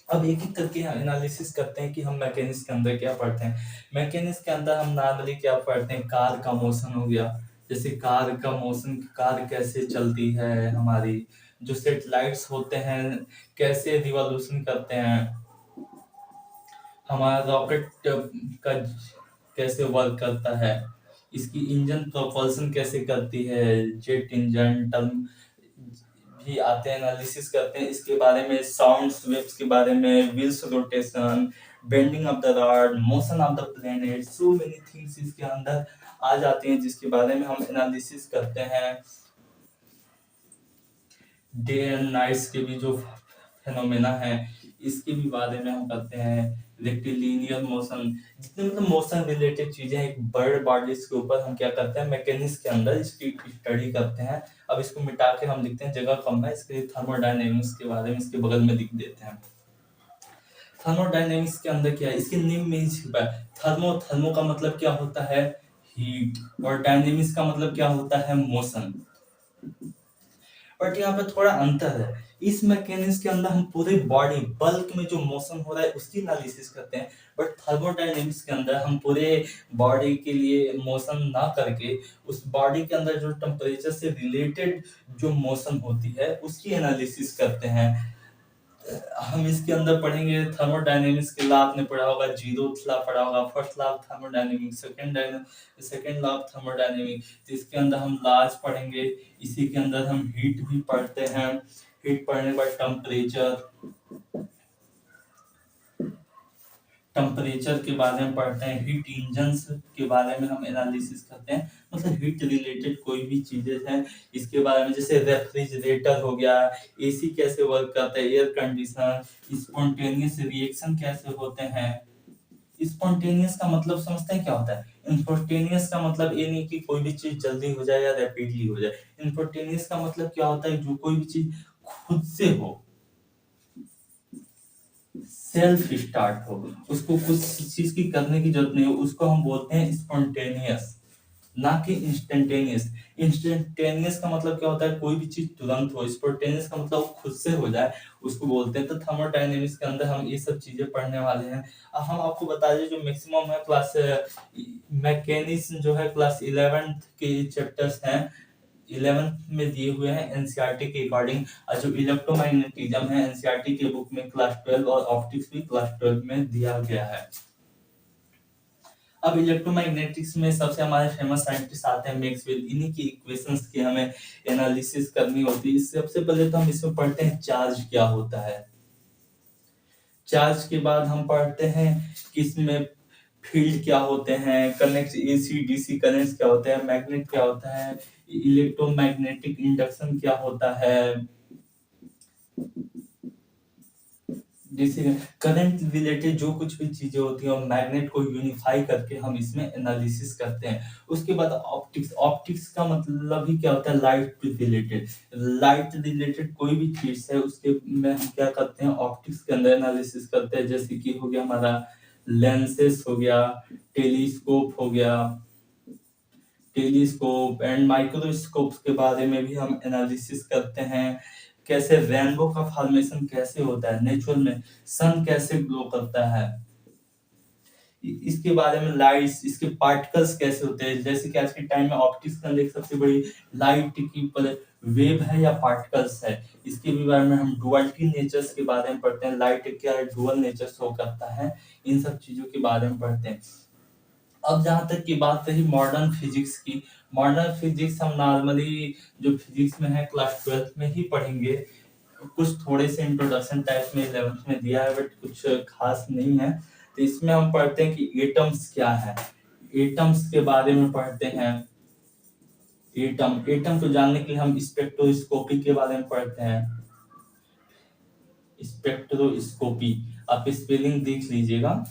अब एक एक करके एनालिसिस करते हैं कि हम मैकेनिक्स के अंदर क्या पढ़ते हैं। मैकेनिक्स के अंदर हम नॉर्मली क्या पढ़ते हैं, कार का मोशन हो गया, जैसे कार का मोशन, कार कैसे चलती है हमारी, जो सेटेलाइट्स होते हैं कैसे रिवॉल्यूशन करते हैं, हमारा रॉकेट का कैसे वर्क करता है, इसकी इंजन प्रोपल्शन कैसे करती है, जेट इंजन टर्म भी आते हैं, एनालिसिस करते हैं इसके बारे में, साउंड वेव्स के बारे में, wheels rotation, bending of the rod, motion of the planet, so many things इसके अंदर आ जाती हैं, जिसके बारे में हम एनालिसिस करते हैं। डे एंड नाइट्स के भी जो फेनोमेना है, इसके भी बारे में हम करते हैं। रेक्टिलिनियर मोशन, जितने मतलब मोशन रिलेटेड चीजें एक बर्ड बॉडीज के ऊपर हम क्या करते हैं, मैकेनिक्स के अंदर इसकी स्टडी करते हैं। अब इसको मिटा के हम लिखते हैं, जगह कम है, इसके थर्मोडायनेमिक्स के बारे में इसके बगल में लिख देते हैं। थर्मोडायनेमिक्स के अंदर क्या है, इसके नेम में ही छिपा है। थर्मो का मतलब क्या होता है, हीट, और डायनेमिक्स का मतलब क्या होता है, मोशन। बट यहाँ पे थोड़ा अंतर है, इस मैकेनिक्स के अंदर हम पूरे बॉडी बल्क में जो मोशन हो रहा है उसकी एनालिसिस करते हैं। बट थर्मोडायनेमिक्स के अंदर हम पूरे बॉडी के लिए मोशन ना करके उस बॉडी के अंदर जो टेम्परेचर से रिलेटेड जो मोशन होती है उसकी एनालिसिस करते हैं। हम इसके अंदर पढ़ेंगे थर्मोडायनेमिक्स के लॉ, आपने पढ़ा होगा, जीरोथ लॉ पढ़ा होगा, first law of thermodynamics, second law of thermodynamics. तो इसके अंदर हम लॉज पढ़ेंगे, इसी के अंदर हम हीट भी पढ़ते हैं। हीट पढ़ने के बाद टेम्परेचर के बारे में पढ़ते हैं, हीट इंजन्स के बारे में हम एनालिसिस करते हैं, मतलब हीट रिलेटेड कोई भी चीजें हैं इसके बारे में, जैसे रेफ्रिजरेटर हो गया, एसी कैसे वर्क करता है, एयर कंडीशनर, स्पॉन्टेनियस रिएक्शन कैसे होते हैं। स्पॉन्टेनियस का मतलब समझते हैं क्या होता है? स्पॉन्टेनियस का मतलब ये नहीं कि कोई भी चीज जल्दी हो जाए या रैपिडली हो जाए। स्पॉन्टेनियस का मतलब क्या होता है? जो कोई भी चीज खुद से हो, सेल्फ स्टार्ट हो, उसको कुछ चीज की करने की जरूरत नहीं हो, उसको हम बोलते हैं स्पॉन्टेनियस, ना कि इंस्टेंटेनियस। इंस्टेंटेनियस का मतलब क्या होता है? कोई भी चीज तुरंत हो। स्पॉन्टेनियस का मतलब वो खुद से हो जाए, उसको बोलते हैं। तो थर्मोडायनेमिक्स के अंदर हम ये सब चीजें पढ़ने वाले हैं। अब हम आपको बता दें जो मैक्सिमम है क्लास मैकेनिज्म जो है क्लास 11th के चैप्टर्स हैं, 11th में दिए हुए हैं एनसीईआरटी के अकॉर्डिंग। और जो इलेक्ट्रोमैग्नेटिज्म है एनसीईआरटी के बुक में क्लास 12 और ऑप्टिक्स भी क्लास 12 में दिया गया है। अब इलेक्ट्रोमैग्नेटिक्स में सबसे हमारे फेमस साइंटिस्ट आते हैं मैक्सवेल, इन्हीं की इक्वेशंस की हमें एनालिसिस करनी होती है। सबसे पहले तो हम इसमें पढ़ते हैं चार्ज क्या होता है। चार्ज के बाद हम पढ़ते हैं कि इसमें फील्ड क्या होते हैं, कनेक्ट एसी डीसी करंट्स क्या होते हैं, मैग्नेट क्या होता है, इलेक्ट्रोमैग्नेटिक इंडक्शन क्या होता है, जैसे करंट रिलेटेड जो कुछ भी चीजें होती हैं और मैग्नेट को यूनिफाई करके हम इसमें एनालिसिस करते हैं। उसके बाद ऑप्टिक्स, ऑप्टिक्स का मतलब ही क्या होता है? लाइट रिलेटेड, लाइट रिलेटेड कोई भी चीज है उसके में हम क्या करते हैं? ऑप्टिक्स के अंदर एनालिसिस करते हैं। जैसे कि हो गया हमारा लेंसेस हो गया, टेलीस्कोप हो गया, टेलीस्कोप एंड माइक्रोस्कोप के बारे में भी हम एनालिसिस करते हैं। कैसे रेनबो का फॉर्मेशन कैसे होता है नेचुरल में, सन कैसे ग्लो करता है, इसके बारे में, लाइट्स, इसके पार्टिकल्स कैसे होते हैं। जैसे कि आज के टाइम में ऑप्टिक्स का एक सबसे बड़ी लाइट की वेव है या पार्टिकल्स है, इसके भी बारे में हम डुअलिटी नेचर्स के बारे में पढ़ते हैं। लाइट क्या है, डुअल नेचर शो करता है, इन सब चीजों के बारे में पढ़ते हैं। अब जहाँ तक की बात रही मॉडर्न फिजिक्स की, मॉडर्न फिजिक्स हम नॉर्मली जो फिजिक्स में है क्लास 12th में ही पढ़ेंगे। कुछ थोड़े से इंट्रोडक्शन टाइप में 11th में दिया है बट कुछ खास नहीं है। तो इसमें हम पढ़ते हैं कि एटम्स क्या है, एटम्स के बारे में पढ़ते हैं। एटम, एटम को जानने के लिए हम स्पेक्ट्रोस्कोपी के बारे में पढ़ते हैं। स्पेक्ट्रोस्कोपी आप स्पेलिंग देख लीजिएगा।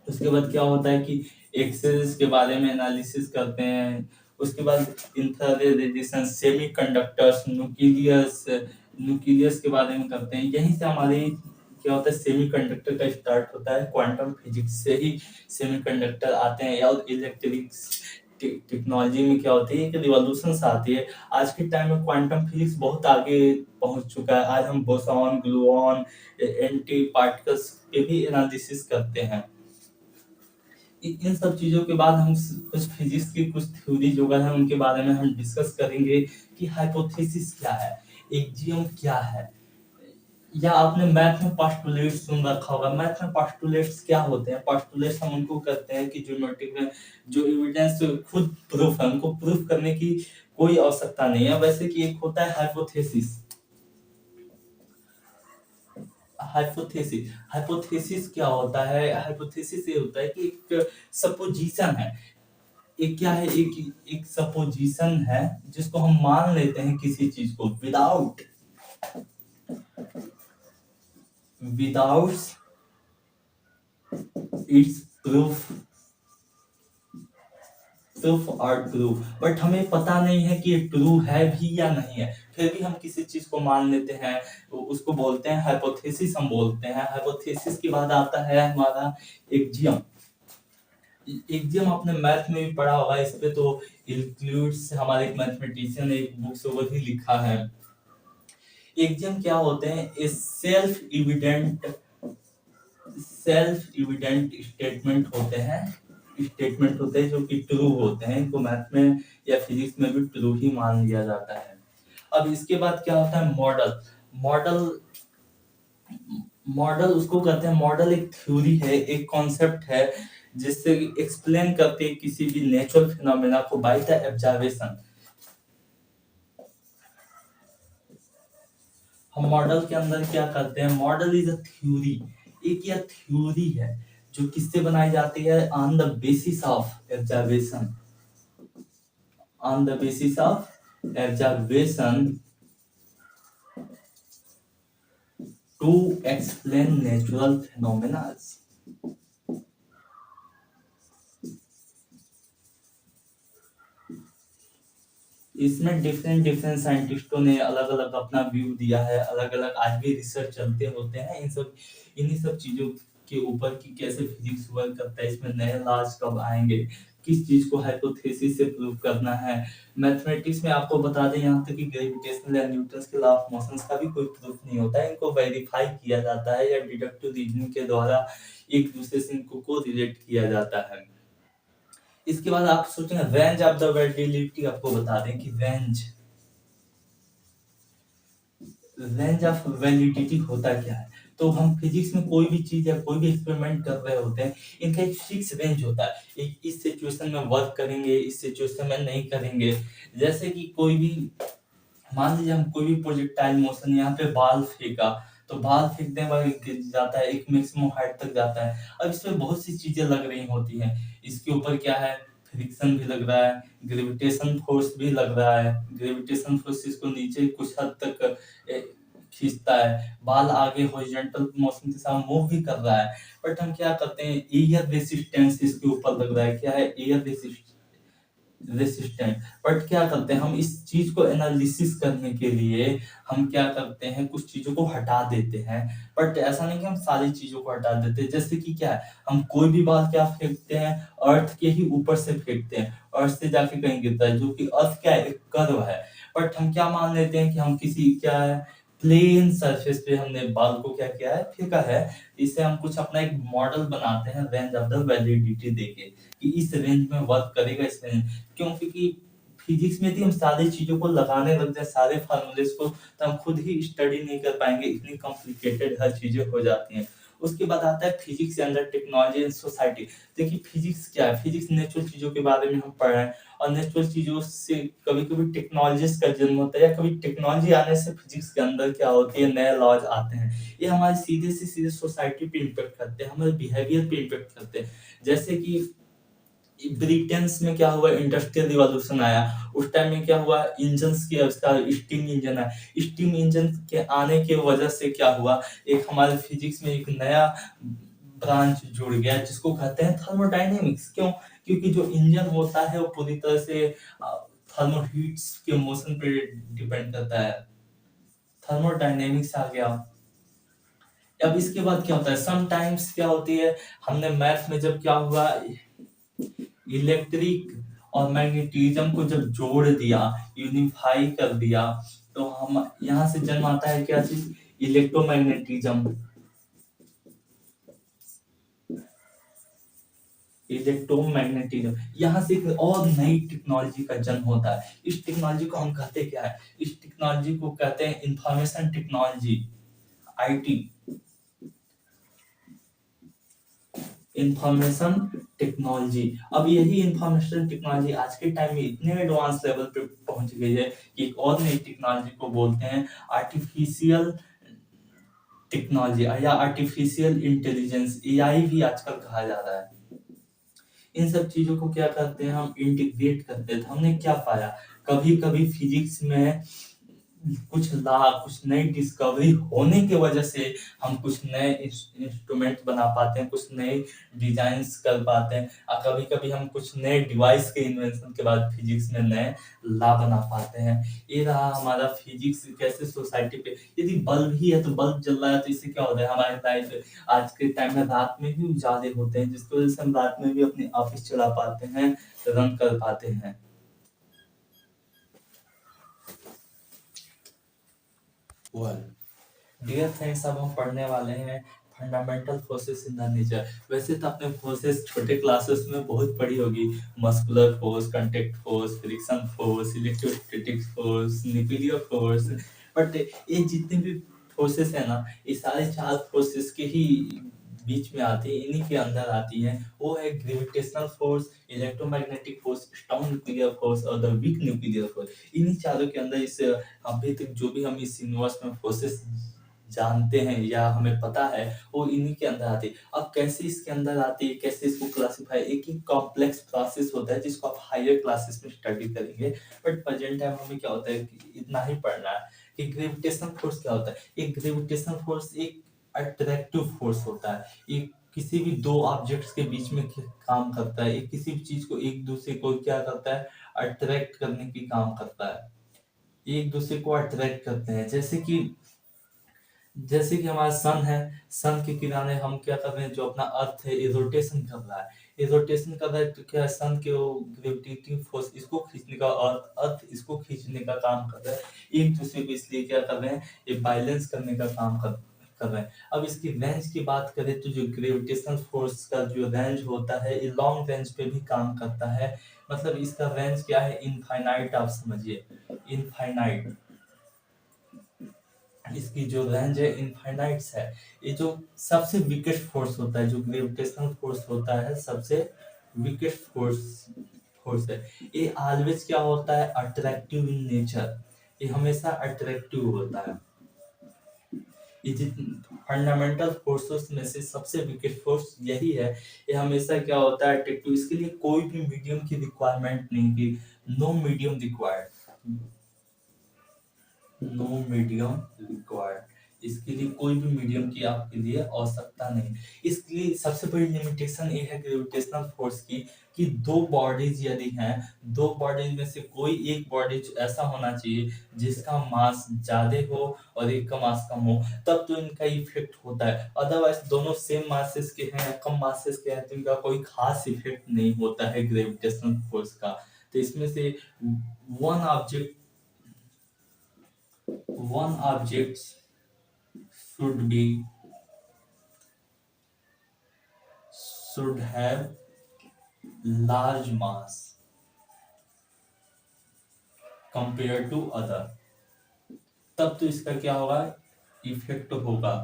उसके बाद क्या होता है कि एक्सेस के बारे में एनालिसिस करते हैं। उसके बाद infrared radiation, semiconductors, nucleus, nucleus के बारे में करते हैं। यहीं से हमारे क्या होता है? सेमीकंडक्टर का स्टार्ट होता है। क्वांटम फिजिक्स से ही सेमीकंडक्टर आते हैं। और इलेक्ट्रिक्स टेक्नोलॉजी में क्या होती है? एक रिवॉल्यूशन आती है। आज के टाइम में क्वांटम फिजिक्स बहुत आगे पहुंच चुका है। आज हम बोसॉन, ग्लूऑन, एंटी पार्टिकल्स के भी एनालिसिस करते हैं। इन सब चीजों के बाद हम कुछ फिजिक्स की कुछ थ्योरी जो है उनके बारे में हम डिस्कस करेंगे कि हाइपोथेसिस क्या है, एक्सियम क्या है, या आपने मैथ में पोस्टुलेट्स सुन रखा होगा। मैथ में पोस्टुलेट्स क्या होते हैं? पोस्टुलेट्स हम उनको करते हैं कि ज्योमेट्रिक में जो एविडेंस खुद प्रूफ है उनको प्रूफ करने की कोई आवश्यकता नहीं है। वैसे कि एक होता है हाइपोथेसिस। हाइपोथेसिस, हाइपोथेसिस क्या होता है? हाइपोथेसिस ये होता है कि एक सपोजिशन है, एक क्या है, एक सपोजिशन है जिसको हम मान लेते हैं किसी चीज को without without its proof, proof और ट्रू। बट हमें पता नहीं है कि ये ट्रू है भी या नहीं है, फिर भी हम किसी चीज को मान लेते हैं, तो उसको बोलते हैं हाइपोथेसिस। हम बोलते हैं हाइपोथेसिस के बाद आता है हमारा एक्सियम। एक्सियम आपने मैथ में भी पढ़ा होगा। इस पे तो यूक्लिड्स हमारे एक मैथमेटिशियन ने एक बुक से वही लिखा है। एक्जियम क्या होते हैं? ये सेल्फ इविडेंट स्टेटमेंट होते हैं जो कि ट्रू होते हैं। इनको मैथ में या फिजिक्स में भी ट्रू ही मान लिया जाता है। अब इसके बाद क्या होता है? मॉडल। मॉडल मॉडल उसको कहते हैं, मॉडल एक थ्योरी है, एक कॉन्सेप्ट है जिससे एक्सप्लेन करते हैं किसी भी नेचुरल फिनोमेना को बाय द ऑब्जर्वेशन। हम मॉडल के अंदर क्या करते हैं? मॉडल इज अ थ्योरी, एक यह थ्योरी है जो किससे बनाई जाती है? On the basis of observation, on the basis of observation to explain natural phenomena. इसमें डिफरेंट डिफरेंट साइंटिस्टों ने अलग अलग अपना व्यू दिया है, अलग अलग आज भी रिसर्च चलते होते हैं इन्हीं सब चीजों के ऊपर कि कैसे फिजिक्स वर्क करता है, इसमें नए लॉज कब आएंगे, किस चीज को हाइपोथेसिस से प्रूव करना है। मैथमेटिक्स में आपको बता दें यहाँ तक कि ग्रेविटेशनल या न्यूटन के लॉ ऑफ मोशंस का भी कोई प्रूफ नहीं होता है, इनको वेरीफाई किया जाता है या डिडक्टिव रीजनिंग के द्वारा एक दूसरे से इनको को रिलेट किया जाता है। इसके बाद आप सोचेंगे रेंज ऑफ द वैलिडिटी, आपको बता दें कि रेंज ऑफ वैलिडिटी होता क्या है। तो हम फिजिक्स में कोई भी चीज या कोई भी एक्सपेरिमेंट कर रहे होते हैं, इनका एक फिक्स रेंज होता है, एक इस सिचुएशन में वर्क करेंगे, इस सिचुएशन में नहीं करेंगे। जैसे कि कोई भी, मान लीजिए हम कोई भी प्रोजेक्टाइल मोशन, यहाँ पे बाल फेंका, तो बाल फेंकने पर जाता है, एक मैक्सिमम हाइट तक जाता है। अब इसमें बहुत सी चीजें लग रही होती हैं, इसके ऊपर क्या है? फ्रिक्शन भी लग रहा है, ग्रेविटेशन फोर्स भी लग रहा है। ग्रेविटेशन फोर्स इसको नीचे कुछ हद तक खींचता है, बाल आगे हॉरिजॉन्टल मोशन के साथ मूव भी कर रहा है। बट हम क्या करते हैं? एयर रेसिस्टेंस इसके ऊपर लग रहा है, क्या है? Air resistant. बट क्या करते हैं हम? इस चीज को एनालिसिस करने के लिए हम क्या करते हैं? कुछ चीजों को हटा देते हैं। बट ऐसा नहीं कि हम सारी चीजों को हटा देते हैं। जैसे कि क्या है, हम कोई भी बाल क्या फेंकते हैं? अर्थ के ही ऊपर से फेंकते हैं, अर्थ से जाके कहीं गिरता है, जो कि अर्थ क्या है? एक कर्व है। बट हम क्या मान लेते हैं कि हम किसी क्या है, प्लेन सरफेस पे हमने बाल को क्या किया है? फेंका है। इससे हम कुछ अपना एक मॉडल बनाते हैं रेंज ऑफ द वैलिडिटी देके, कि इस रेंज में वर्क करेगा, इस रेंज। क्यों? क्योंकि फिजिक्स में यदि हम सारी चीजों को लगाने लग जाए, सारे फार्मूलेस को, तो हम खुद ही स्टडी नहीं कर पाएंगे, इतनी कॉम्प्लिकेटेड हर चीजें हो जाती हैं। उसके बाद आता है फिजिक्स के अंदर टेक्नोलॉजी एंड सोसाइटी। देखिए फिजिक्स क्या है? फिजिक्स नेचुरल चीजों के बारे में हम पढ़ रहे हैं, और नेचुरल चीजों से कभी कभी टेक्नोलॉजीज का जन्म होता है, या कभी टेक्नोलॉजी आने से फिजिक्स के अंदर क्या होती है? नए लॉज आते हैं। ये हमारे सीधे से सीधे सोसाइटी पे इम्पेक्ट करते हैं, हमारे बिहेवियर पे इम्पेक्ट करते हैं। जैसे कि ब्रिटेन में क्या हुआ? इंडस्ट्रियल रिवॉल्यूशन आया, उस टाइम में क्या हुआ? इंजन्स की आविष्कार, स्टीम इंजन है। स्टीम इंजन के आने की वजह से क्या हुआ? एक हमारे फिजिक्स में एक नया ब्रांच जुड़ गया जिसको कहते हैं थर्मोडायनेमिक्स। क्यों? क्योंकि जो इंजन होता है वो पूरी तरह से थर्मो हीट्स के मोशन पे डिपेंड करता है। थर्मोडायनेमिक्स आ गया। अब इसके बाद क्या होता है? समटाइम्स क्या होती है, हमने मैथ में जब क्या हुआ, इलेक्ट्रिक और मैग्नेटिज्म को जब जोड़ दिया, यूनिफाई कर दिया, तो हम यहाँ से जन्म आता है क्या चीज? इलेक्ट्रोमैग्नेटिज्म। इलेक्ट्रोमैग्नेटिज्म, यहाँ से एक और नई टेक्नोलॉजी का जन्म होता है। इस टेक्नोलॉजी को हम कहते क्या है? इस टेक्नोलॉजी को कहते हैं information technology, IT, information technology. अब यही इंफॉर्मेशन टेक्नोलॉजी आज के टाइम में इतने एडवांस लेवल पे पहुंच गई है कि एक और नई टेक्नोलॉजी को बोलते हैं आर्टिफिशियल टेक्नोलॉजी या आर्टिफिशियल इंटेलिजेंस, एआई भी आजकल कहा जा रहा है। इन सब चीजों को क्या करते हैं? हम इंटीग्रेट करते हैं। तो हमने क्या पाया? कभी कभी फिजिक्स में कुछ नई डिस्कवरी होने की वजह से हम कुछ नए इंस्ट्रूमेंट बना पाते हैं, कुछ नए डिजाइन्स कर पाते हैं, और कभी कभी हम कुछ नए डिवाइस के इन्वेंशन के बाद फिजिक्स में नए लॉ बना पाते हैं। ये रहा हमारा फिजिक्स कैसे सोसाइटी पे। यदि बल्ब ही है तो बल्ब जल रहा है, तो इससे क्या होता है? हमारे लाइफ आज के टाइम में रात में भी उजाले होते हैं, जिसकी वजह से हम रात में भी अपनी ऑफिस चला पाते हैं, रन कर पाते हैं। 1। डियर फ्रेंड्स, अब हम पढ़ने वाले हैं fundamental forces in the nature. वैसे तो आपने फोर्सेस छोटे क्लासेस में बहुत पढ़ी होगी। Muscular force, contact force, friction force, electrostatic force, nuclear force. But ये जितने भी फोर्सेस है ना, ये सारे चार फोर्सेस के ही बीच में आती है, इन्हीं के अंदर आती हैं। वो है gravitational force, electromagnetic force, strong nuclear force और द वीक न्यूक्लियर फोर्स। इन्हीं चारों के अंदर इस अभी तक जो भी हम इस यूनिवर्स में फोर्सेस जानते हैं या हमें पता है, वो इन्हीं के अंदर आती है। अब कैसे इसके अंदर आती है, कैसे इसको क्लासिफाई, एक एक कॉम्प्लेक्स प्रोसेस होता है जिसको आप हायर क्लासेस में स्टडी करेंगे। बट प्रेजेंट टाइम हमें क्या होता है कि इतना ही पढ़ना है कि ग्रेविटेशनल फोर्स क्या होता है। एक ग्रेविटेशनल फोर्स एक अट्रैक्टिव फोर्स होता है। ये किसी भी दो ऑब्जेक्ट्स के बीच में काम करता है। ये किसी भी चीज को एक दूसरे को क्या करता है, अट्रैक्ट करने की काम करता है। ये एक दूसरे को अट्रैक्ट करते हैं। जैसे कि हमारा सन है, सन के किनारे हम क्या कर रहे हैं, जो अपना अर्थ है ये रोटेशन कर रहा है। ये रोटेशन कर रहा है तो क्या सन के वो ग्रेविटेटिंग फोर्स इसको खींचने का और अर्थ इसको खींचने का काम कर रहा है। एक दूसरे को इसलिए क्या कर रहे हैं, ये बैलेंस करने का काम कर रहे हैं। अब इसकी रेंज की बात करें तो जो ग्रेविटेशनल फोर्स का जो रेंज होता है, ये लॉन्ग रेंज पे भी काम करता है। मतलब इसका रेंज क्या है, इनफाइनाइट आप समझिए, इनफाइनाइट। इसकी जो रेंज है इनफाइनाइट्स है। ये जो सबसे वीकेस्ट फोर्स होता है, जो ग्रेविटेशनल फोर्स होता है, सबसे वीकेस्ट फोर्स है। ये ऑलवेज क्या होता है, अट्रैक्टिव इन नेचर। ये हमेशा अट्रैक्टिव होता है। ये फंडामेंटल फोर्सेस में से सबसे वीकेस्ट फोर्स यही है। ये हमेशा क्या होता है, अट्रैक्टिव। इसके लिए कोई भी मीडियम की रिक्वायरमेंट नहीं की, no medium required, no medium required. इसके लिए कोई भी मीडियम की आपके लिए आवश्यकता नहीं। इसके लिए सबसे बड़ी लिमिटेशन ये है ग्रेविटेशनल फोर्स की, कि दो बॉडीज यदि हैं, दो बॉडीज में से कोई एक बॉडीज ऐसा होना चाहिए जिसका मास ज्यादा हो और एक का मास कम हो, तब तो इनका इफेक्ट होता है। अदरवाइज दोनों सेम मासेस के हैं, कम मासेस के हैं, तो इनका कोई खास इफेक्ट नहीं होता है ग्रेविटेशनल फोर्स का। तो इसमें से one object one object should be should have large mass compared to other, तब तो इसका क्या होगा, इफेक्ट होगा।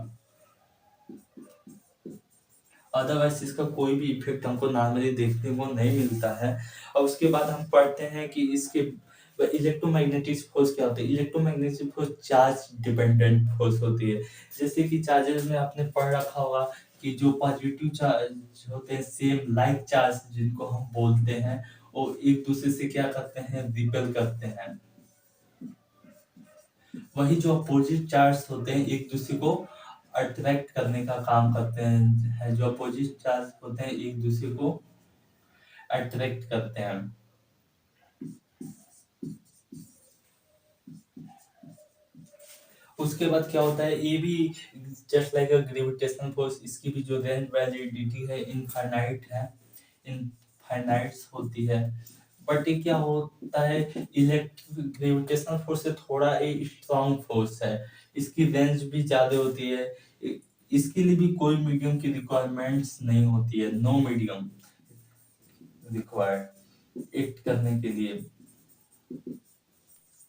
अदरवाइज इसका कोई भी इफेक्ट हमको नॉर्मली देखने को नहीं मिलता है। और उसके बाद हम पढ़ते हैं कि इसके इलेक्ट्रोमैग्नेटिक फोर्स क्या होता है। Electromagnetic force charge dependent force होती है। जैसे कि चार्जेस में आपने पढ़ रखा होगा कि जो पॉजिटिव चार्ज होते हैं, सेम लाइक चार्ज जिनको हम बोलते हैं, वो एक दूसरे से क्या करते हैं, रिपेल करते हैं। वही जो अपोजिट चार्ज होते हैं एक दूसरे को अट्रैक्ट करने का काम करते हैं। जो अपोजिट चार्ज होते हैं एक दूसरे को अट्रैक्ट करते हैं। उसके बाद क्या होता है, ये भी just like a gravitational force, इसकी भी जो रेंज वैलिडिटी है इनफाइनाइट है, इनफाइनाइट्स होती है। बट ये क्या होता है, इलेक्ट्रिक ग्रेविटेशनल फोर्स से थोड़ा ये स्ट्रॉन्ग फोर्स है। इसकी रेंज भी ज्यादा होती है। इसके लिए भी कोई मीडियम की रिक्वायरमेंट्स नहीं होती है, नो मीडियम रिक्वायर्ड एक्ट करने के लिए।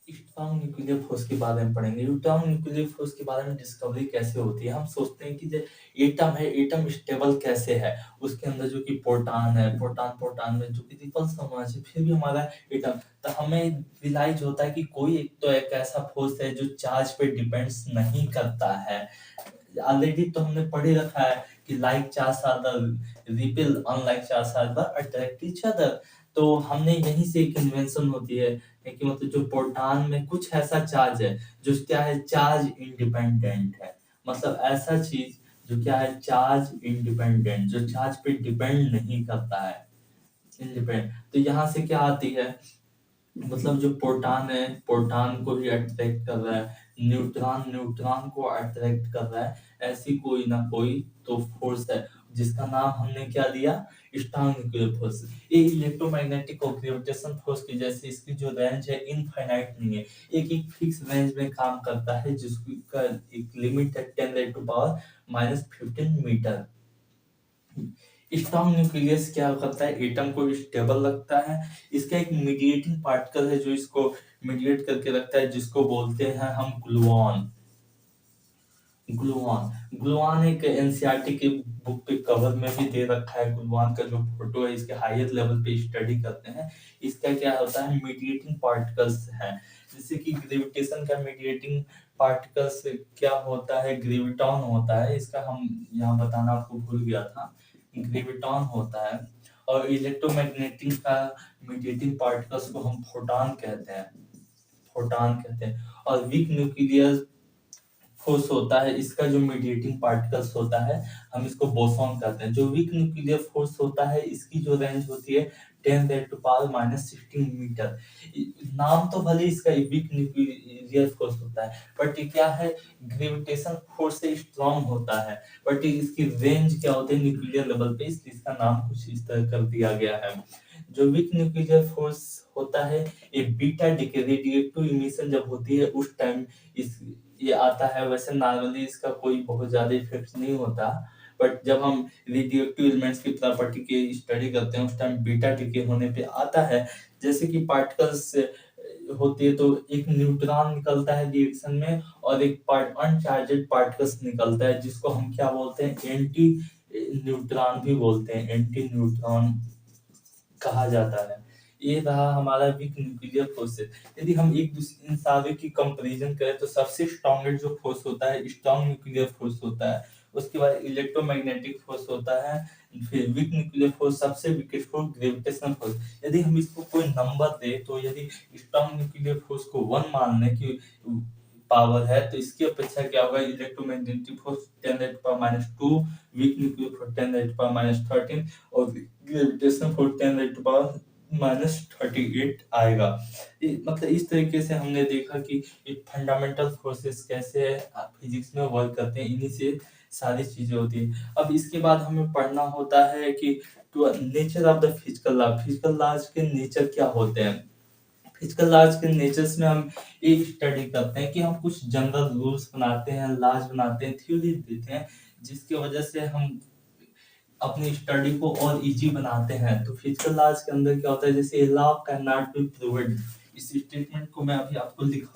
स्ट्रॉन्ग न्यूक्लियर फोर्स के बारे में पढ़ेंगे। स्ट्रॉन्ग न्यूक्लियर फोर्स के बारे में डिस्कवरी कैसे होती है। हम सोचते हैं कि जो एटम है, एटम स्टेबल कैसे है, उसके अंदर जो कि प्रोटॉन है, प्रोटॉन में जो कि रिपल्स होना चाहिए, फिर भी हमारा एटम। तो हमें रियलाइज होता है कि कोई एक तो एक ऐसा फोर्स है जो चार्ज पे डिपेंड्स नहीं करता है। ऑलरेडी तो हमने पढ़ ही रखा है कि like charge are the repel, unlike charge are the attract each other. तो हमने यहीं से एक इन्वेंशन होती है कि मतलब जो प्रोटॉन में कुछ ऐसा चार्ज है जो क्या है, चार्ज इंडिपेंडेंट है। मतलब ऐसा चीज जो क्या है, चार्ज इंडिपेंडेंट, जो चार्ज पे डिपेंड नहीं करता है, इंडिपेंडेंट। तो यहाँ से क्या आती है, मतलब जो प्रोटॉन है, प्रोटॉन को भी अट्रैक्ट कर रहा है, न्यूट्रॉन न्यूट्रॉन को अट्रैक्ट कर रहा है। ऐसी कोई ना कोई तो फोर्स है। जिसका नाम हमने क्या दिया, स्ट्रॉन्ग न्यूक्लियर फोर्स। ये इलेक्ट्रोमैग्नेटिक और ग्रेविटेशन फोर्स की जैसे इसकी जो रेंज है इनफाइनाइट नहीं है, एक एक फिक्स रेंज में काम करता है, जिसका एक लिमिट है 10⁻⁻15 मीटर। स्ट्रॉन्ग न्यूक्लियस क्या करता है, एटम को स्टेबल रखता है। इसका एक मीडिएटिंग पार्टिकल है जो इसको मीडिएट करके रखता है, जिसको बोलते हैं हम ग्लूऑन। ग्लूऑन ग्लूऑन एक एनसीईआरटी की बुक पे कवर में भी दे रखा है। ग्लूऑन का जो फोटो है, इसके हाईएस्ट लेवल पे स्टडी करते हैं। इसका क्या होता है, मीडिएटिंग पार्टिकल्स है। जैसे कि ग्रेविटेशन का मीडिएटिंग पार्टिकल्स क्या होता है, ग्रेविटॉन होता है। इसका हम यहाँ बताना आपको भूल गया था, ग्रेविटॉन होता है। और इलेक्ट्रोमैग्नेटिक का मीडिएटिंग पार्टिकल्स को हम फोटॉन कहते हैं, फोटॉन कहते हैं। और वीक न्यूक्लियर फोर्स होता है, इसका जो मीडिएटिंग पार्टिकल्स होता है, हम इसको बोसॉन कहते हैं। जो वीक न्यूक्लियर फोर्स होता है, इसकी जो रेंज होती है 10⁻⁻16 मीटर। नाम तो भले इसका वीक न्यूक्लियर फोर्स होता है, बट ये क्या है, ग्रेविटेशन फोर्स से स्ट्रॉन्ग होता है। बट इसकी रेंज क्या होती है न्यूक्लियर लेवल पे, इसलिए इसका नाम कुछ इस तरह कर दिया गया है। जो वीक न्यूक्लियर फोर्स होता है, ये बीटा डिके रेडिएटिव इमिशन जब होती है उस टाइम इस ये आता है। वैसे नॉर्मली इसका कोई बहुत ज्यादा इफेक्ट नहीं होता, बट जब हम रेडियोएक्टिव एलिमेंट्स की प्रॉपर्टी की स्टडी करते हैं, उस टाइम बीटा डिके होने पे आता है। जैसे कि पार्टिकल्स होती है, तो एक न्यूट्रॉन निकलता है रिएक्शन में, और एक पार्ट अनचार्जेड पार्टिकल्स निकलता है, जिसको हम क्या बोलते हैं, एंटी न्यूट्रॉन भी बोलते हैं, एंटी न्यूट्रॉन कहा जाता है। ये रहा हमारा वीक न्यूक्लियर फोर्स। यदि हम एक दूसरे इन सारे की कंपैरिजन करें, तो सबसे स्ट्रॉन्गेस्ट जो फोर्स होता है, स्ट्रॉन्ग न्यूक्लियर फोर्स होता है। उसके बाद इलेक्ट्रोमैग्नेटिक फोर्स होता है। फिर वीक न्यूक्लियर फोर्स, सबसे वीकेस्ट फोर्स ग्रेविटेशनल फोर्स। यदि हम इसको कोई नंबर दे, तो यदि स्ट्रॉन्ग न्यूक्लियर फोर्स को 1 मान लें कि पावर है, तो इसकी अपेक्षा क्या होगा, electromagnetic force 10⁻², weak nuclear force 10⁻13, और ग्रेविटेशनल फोर्स 10⁻38 आएगा। मतलब इस तरीके से हमने देखा कि फंडामेंटल फोर्सेस कैसे फिजिक्स में वर्क करते हैं, इन्हीं से सारी चीजें होती है। अब इसके बाद हमें पढ़ना होता है कि तो nature of the physical law, physical laws के नेचर क्या होते हैं। फिजिकल लॉज के नेचर्स में हम एक स्टडी करते हैं कि हम कुछ जनरल रूल्स बनाते हैं, लॉज बनाते हैं, थ्योरी देते हैं, जिसकी वजह से हम अपनी स्टडी को और इजी बनाते हैं। तो फिजिकल लॉज के अंदर क्या होता है, जैसे law can not be proved. इस स्टेटमेंट को मैं अभी आपको लिख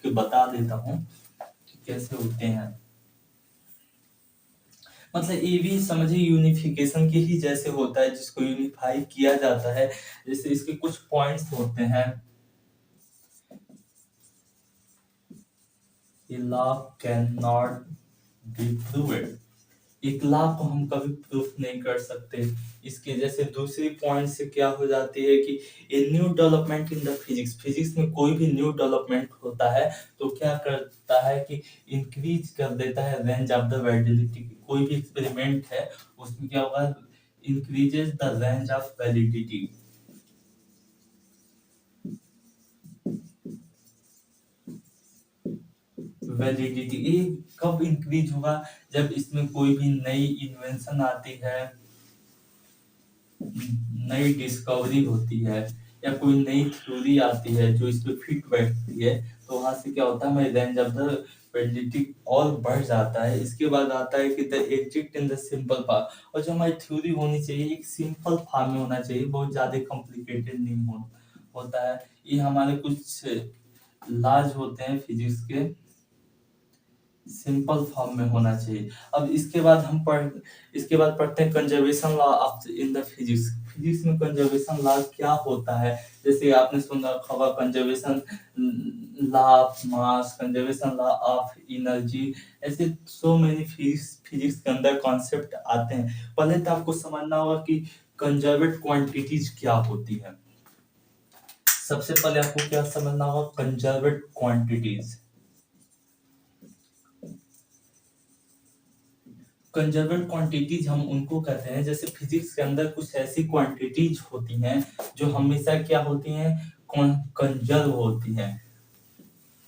के बता देता हूँ कि कैसे होते हैं। मतलब ये भी समझिए यूनिफिकेशन के ही जैसे होता है, जिसको यूनिफाई किया जाता है। जैसे इसके कुछ पॉइंट्स होते हैं, law can not be proved. एक लॉ को हम कभी प्रूफ नहीं कर सकते। इसके जैसे दूसरी पॉइंट से क्या हो जाती है कि a new development in the physics, physics में कोई भी न्यू डेवलपमेंट होता है, तो क्या करता है कि इंक्रीज कर देता है रेंज ऑफ द वैलिडिटी। कोई भी एक्सपेरिमेंट है, उसमें क्या होगा, increases the range of validity. Validity ये कब इंक्रीज होगा, जब इसमें कोई भी नई इन्वेंशन आती है, नई डिस्कवरी होती है, या कोई नई थ्योरी आती है जो इस पे फिट बैठती है, तो वहां से क्या होता है, हमारी रेंज ऑफ द वैलिडिटी और बढ़ जाता है। इसके बाद आता है कि the exist in the simple form. और जो हमारी थ्योरी होनी चाहिए, एक सिंपल फॉर्म में होना चाहिए, बहुत ज्यादा कॉम्प्लिकेटेड नहीं होता है। ये हमारे कुछ लॉज होते हैं फिजिक्स के, सिंपल फॉर्म में होना चाहिए। अब इसके बाद पढ़ते हैं conservation law of in the physics. Physics में कंजर्वेशन लॉ क्या होता है, जैसे आपने सुना होगा conservation law of mass, conservation law of energy. ऐसे सो मेनी फिजिक्स के अंदर कॉन्सेप्ट आते हैं। पहले तो आपको समझना होगा कि कंजर्वेट क्वांटिटीज क्या होती है। सबसे पहले आपको क्या समझना होगा, कंजर्वेट क्वांटिटीज। कंजर्वेंट क्वांटिटीज हम उनको कहते हैं, जैसे फिजिक्स के अंदर कुछ ऐसी क्वांटिटीज होती हैं जो हमेशा क्या होती हैं, कंजर्व होती हैं।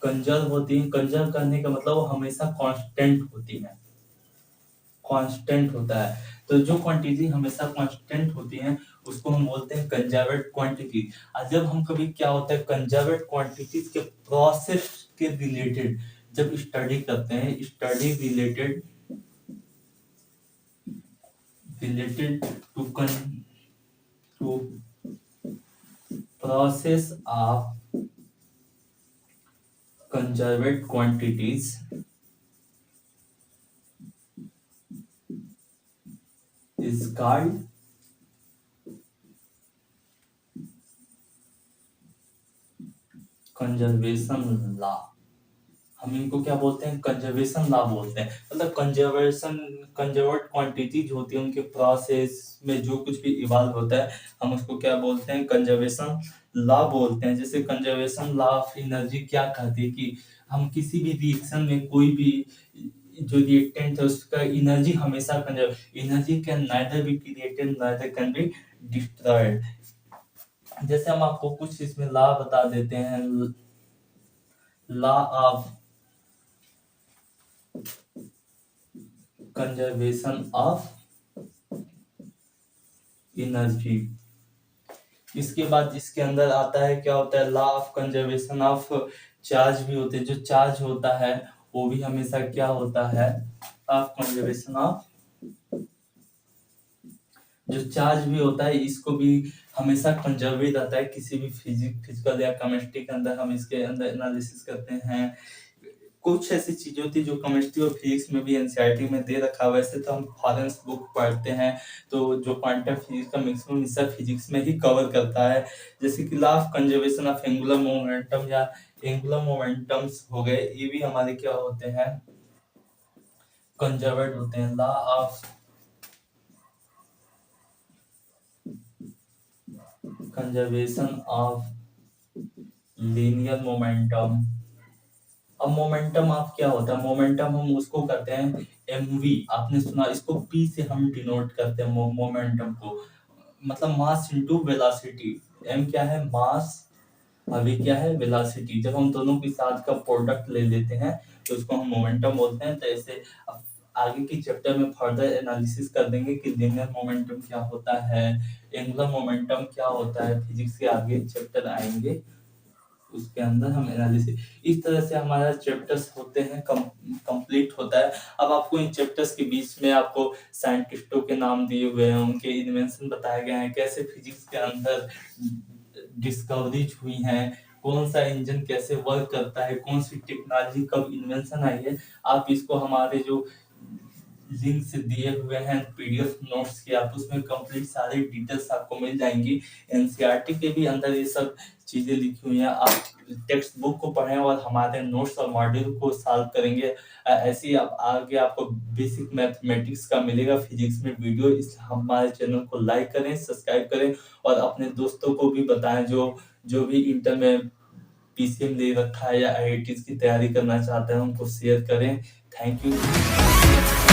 कंजर्व होती हैं, कंजर्व करने का मतलब वो हमेशा कांस्टेंट होती हैं। कांस्टेंट होता है। तो जो क्वांटिटी हमेशा कांस्टेंट होती हैं उसको हम बोलते हैं कंजर्वेट क्वांटिटी। और जब हम कभी क्या होता है कंजर्वेट क्वांटिटीज के प्रोसेस के रिलेटेड जब स्टडी करते हैं, study related to to process of conserve quantities is called conservation law. हम इनको क्या बोलते हैं कंजर्वेशन लॉ बोलते हैं। मतलब कंजर्वेट क्वांटिटी जो होती है उनके प्रोसेस में जो कुछ भी इवॉल्व होता है हम उसको क्या बोलते हैं कंजर्वेशन लॉ बोलते हैं। जैसे कंजर्वेशन लॉ ऑफ एनर्जी क्या कहती है कि हम किसी भी रिएक्शन में कोई भी जो रिएक्टेंट है उसका एनर्जी हमेशा conserve, energy can neither be created neither can be destroyed. जैसे हम आपको कुछ इसमें लॉ बता देते हैं। Law of conservation of energy. इसके बाद इसके अंदर आता है क्या होता है law of conservation of charge भी होते हैं। जो चार्ज होता है वो भी हमेशा क्या होता है ऑफ कंजर्वेशन ऑफ, जो चार्ज भी होता है इसको भी हमेशा कंजर्व रहता है। किसी भी फिजिकल या केमिस्ट्री के अंदर हम इसके अंदर एनालिसिस करते हैं। कुछ ऐसी चीजें होती है जो केमिस्ट्री और फिजिक्स में भी एनसीईआरटी में दे रखा है। वैसे तो हम फॉरेन बुक पढ़ते हैं तो जो क्वांटम फिजिक्स का मैक्सिमम हिस्सा फिजिक्स में ही कवर करता है। जैसे कि law of conservation of angular momentum या एंगुलर मोमेंटम्स हो गए, ये भी हमारे क्या होते हैं कंजर्वेड होते हैं। Law of conservation of linear momentum. अब मोमेंटम ऑफ क्या होता है, मोमेंटम हम उसको करते हैं mv, आपने सुना, इसको p से हम डिनोट करते हैं मोमेंटम को, मतलब मास इनटू वेलोसिटी। m क्या है मास, अभी क्या है वेलोसिटी। जब हम दोनों के साथ का प्रोडक्ट ले लेते हैं तो उसको हम मोमेंटम बोलते हैं। तो ऐसे आगे की चैप्टर में फर्दर एनालिसिस कर देंगे कि लीनियर मोमेंटम क्या होता है, एंगुलर मोमेंटम क्या होता है। फिजिक्स के आगे चैप्टर आएंगे उसके अंदर हम एनालिसिस, इस तरह से हमारा चैप्टर्स होते हैं कंप्लीट होता है। अब आपको इन चैप्टर्स के बीच में आपको साइंटिस्टों के नाम दिए हुए हैं, उनके इन्वेंशन बताए गए हैं, कैसे फिजिक्स के अंदर डिस्कवरीज हुई हैं, कौन सा इंजन कैसे वर्क करता है, कौन सी टेक्नोलॉजी कब इन्वेंशन आई है। आप इसको हमारे जो लिंक से दिए हुए हैं पीडीएफ नोट्स के, आप उसमें कंप्लीट सारी डिटेल्स आपको मिल जाएंगी। एनसीईआरटी के भी अंदर ये सब चीजें लिखी हुई हैं। आप टेक्स्ट बुक को पढ़ें और हमारे नोट्स और मॉड्यूल को सॉल्व करेंगे। ऐसे ही आप आगे आपको बेसिक मैथमेटिक्स का मिलेगा फिजिक्स में वीडियो। इस हमारे चैनल को लाइक करें, सब्सक्राइब करें और अपने दोस्तों को भी बताएं जो भी इंटर में पीसीएम ले रखा है या आईआईटी की तैयारी करना चाहते हैं उनको शेयर करें। Thank you.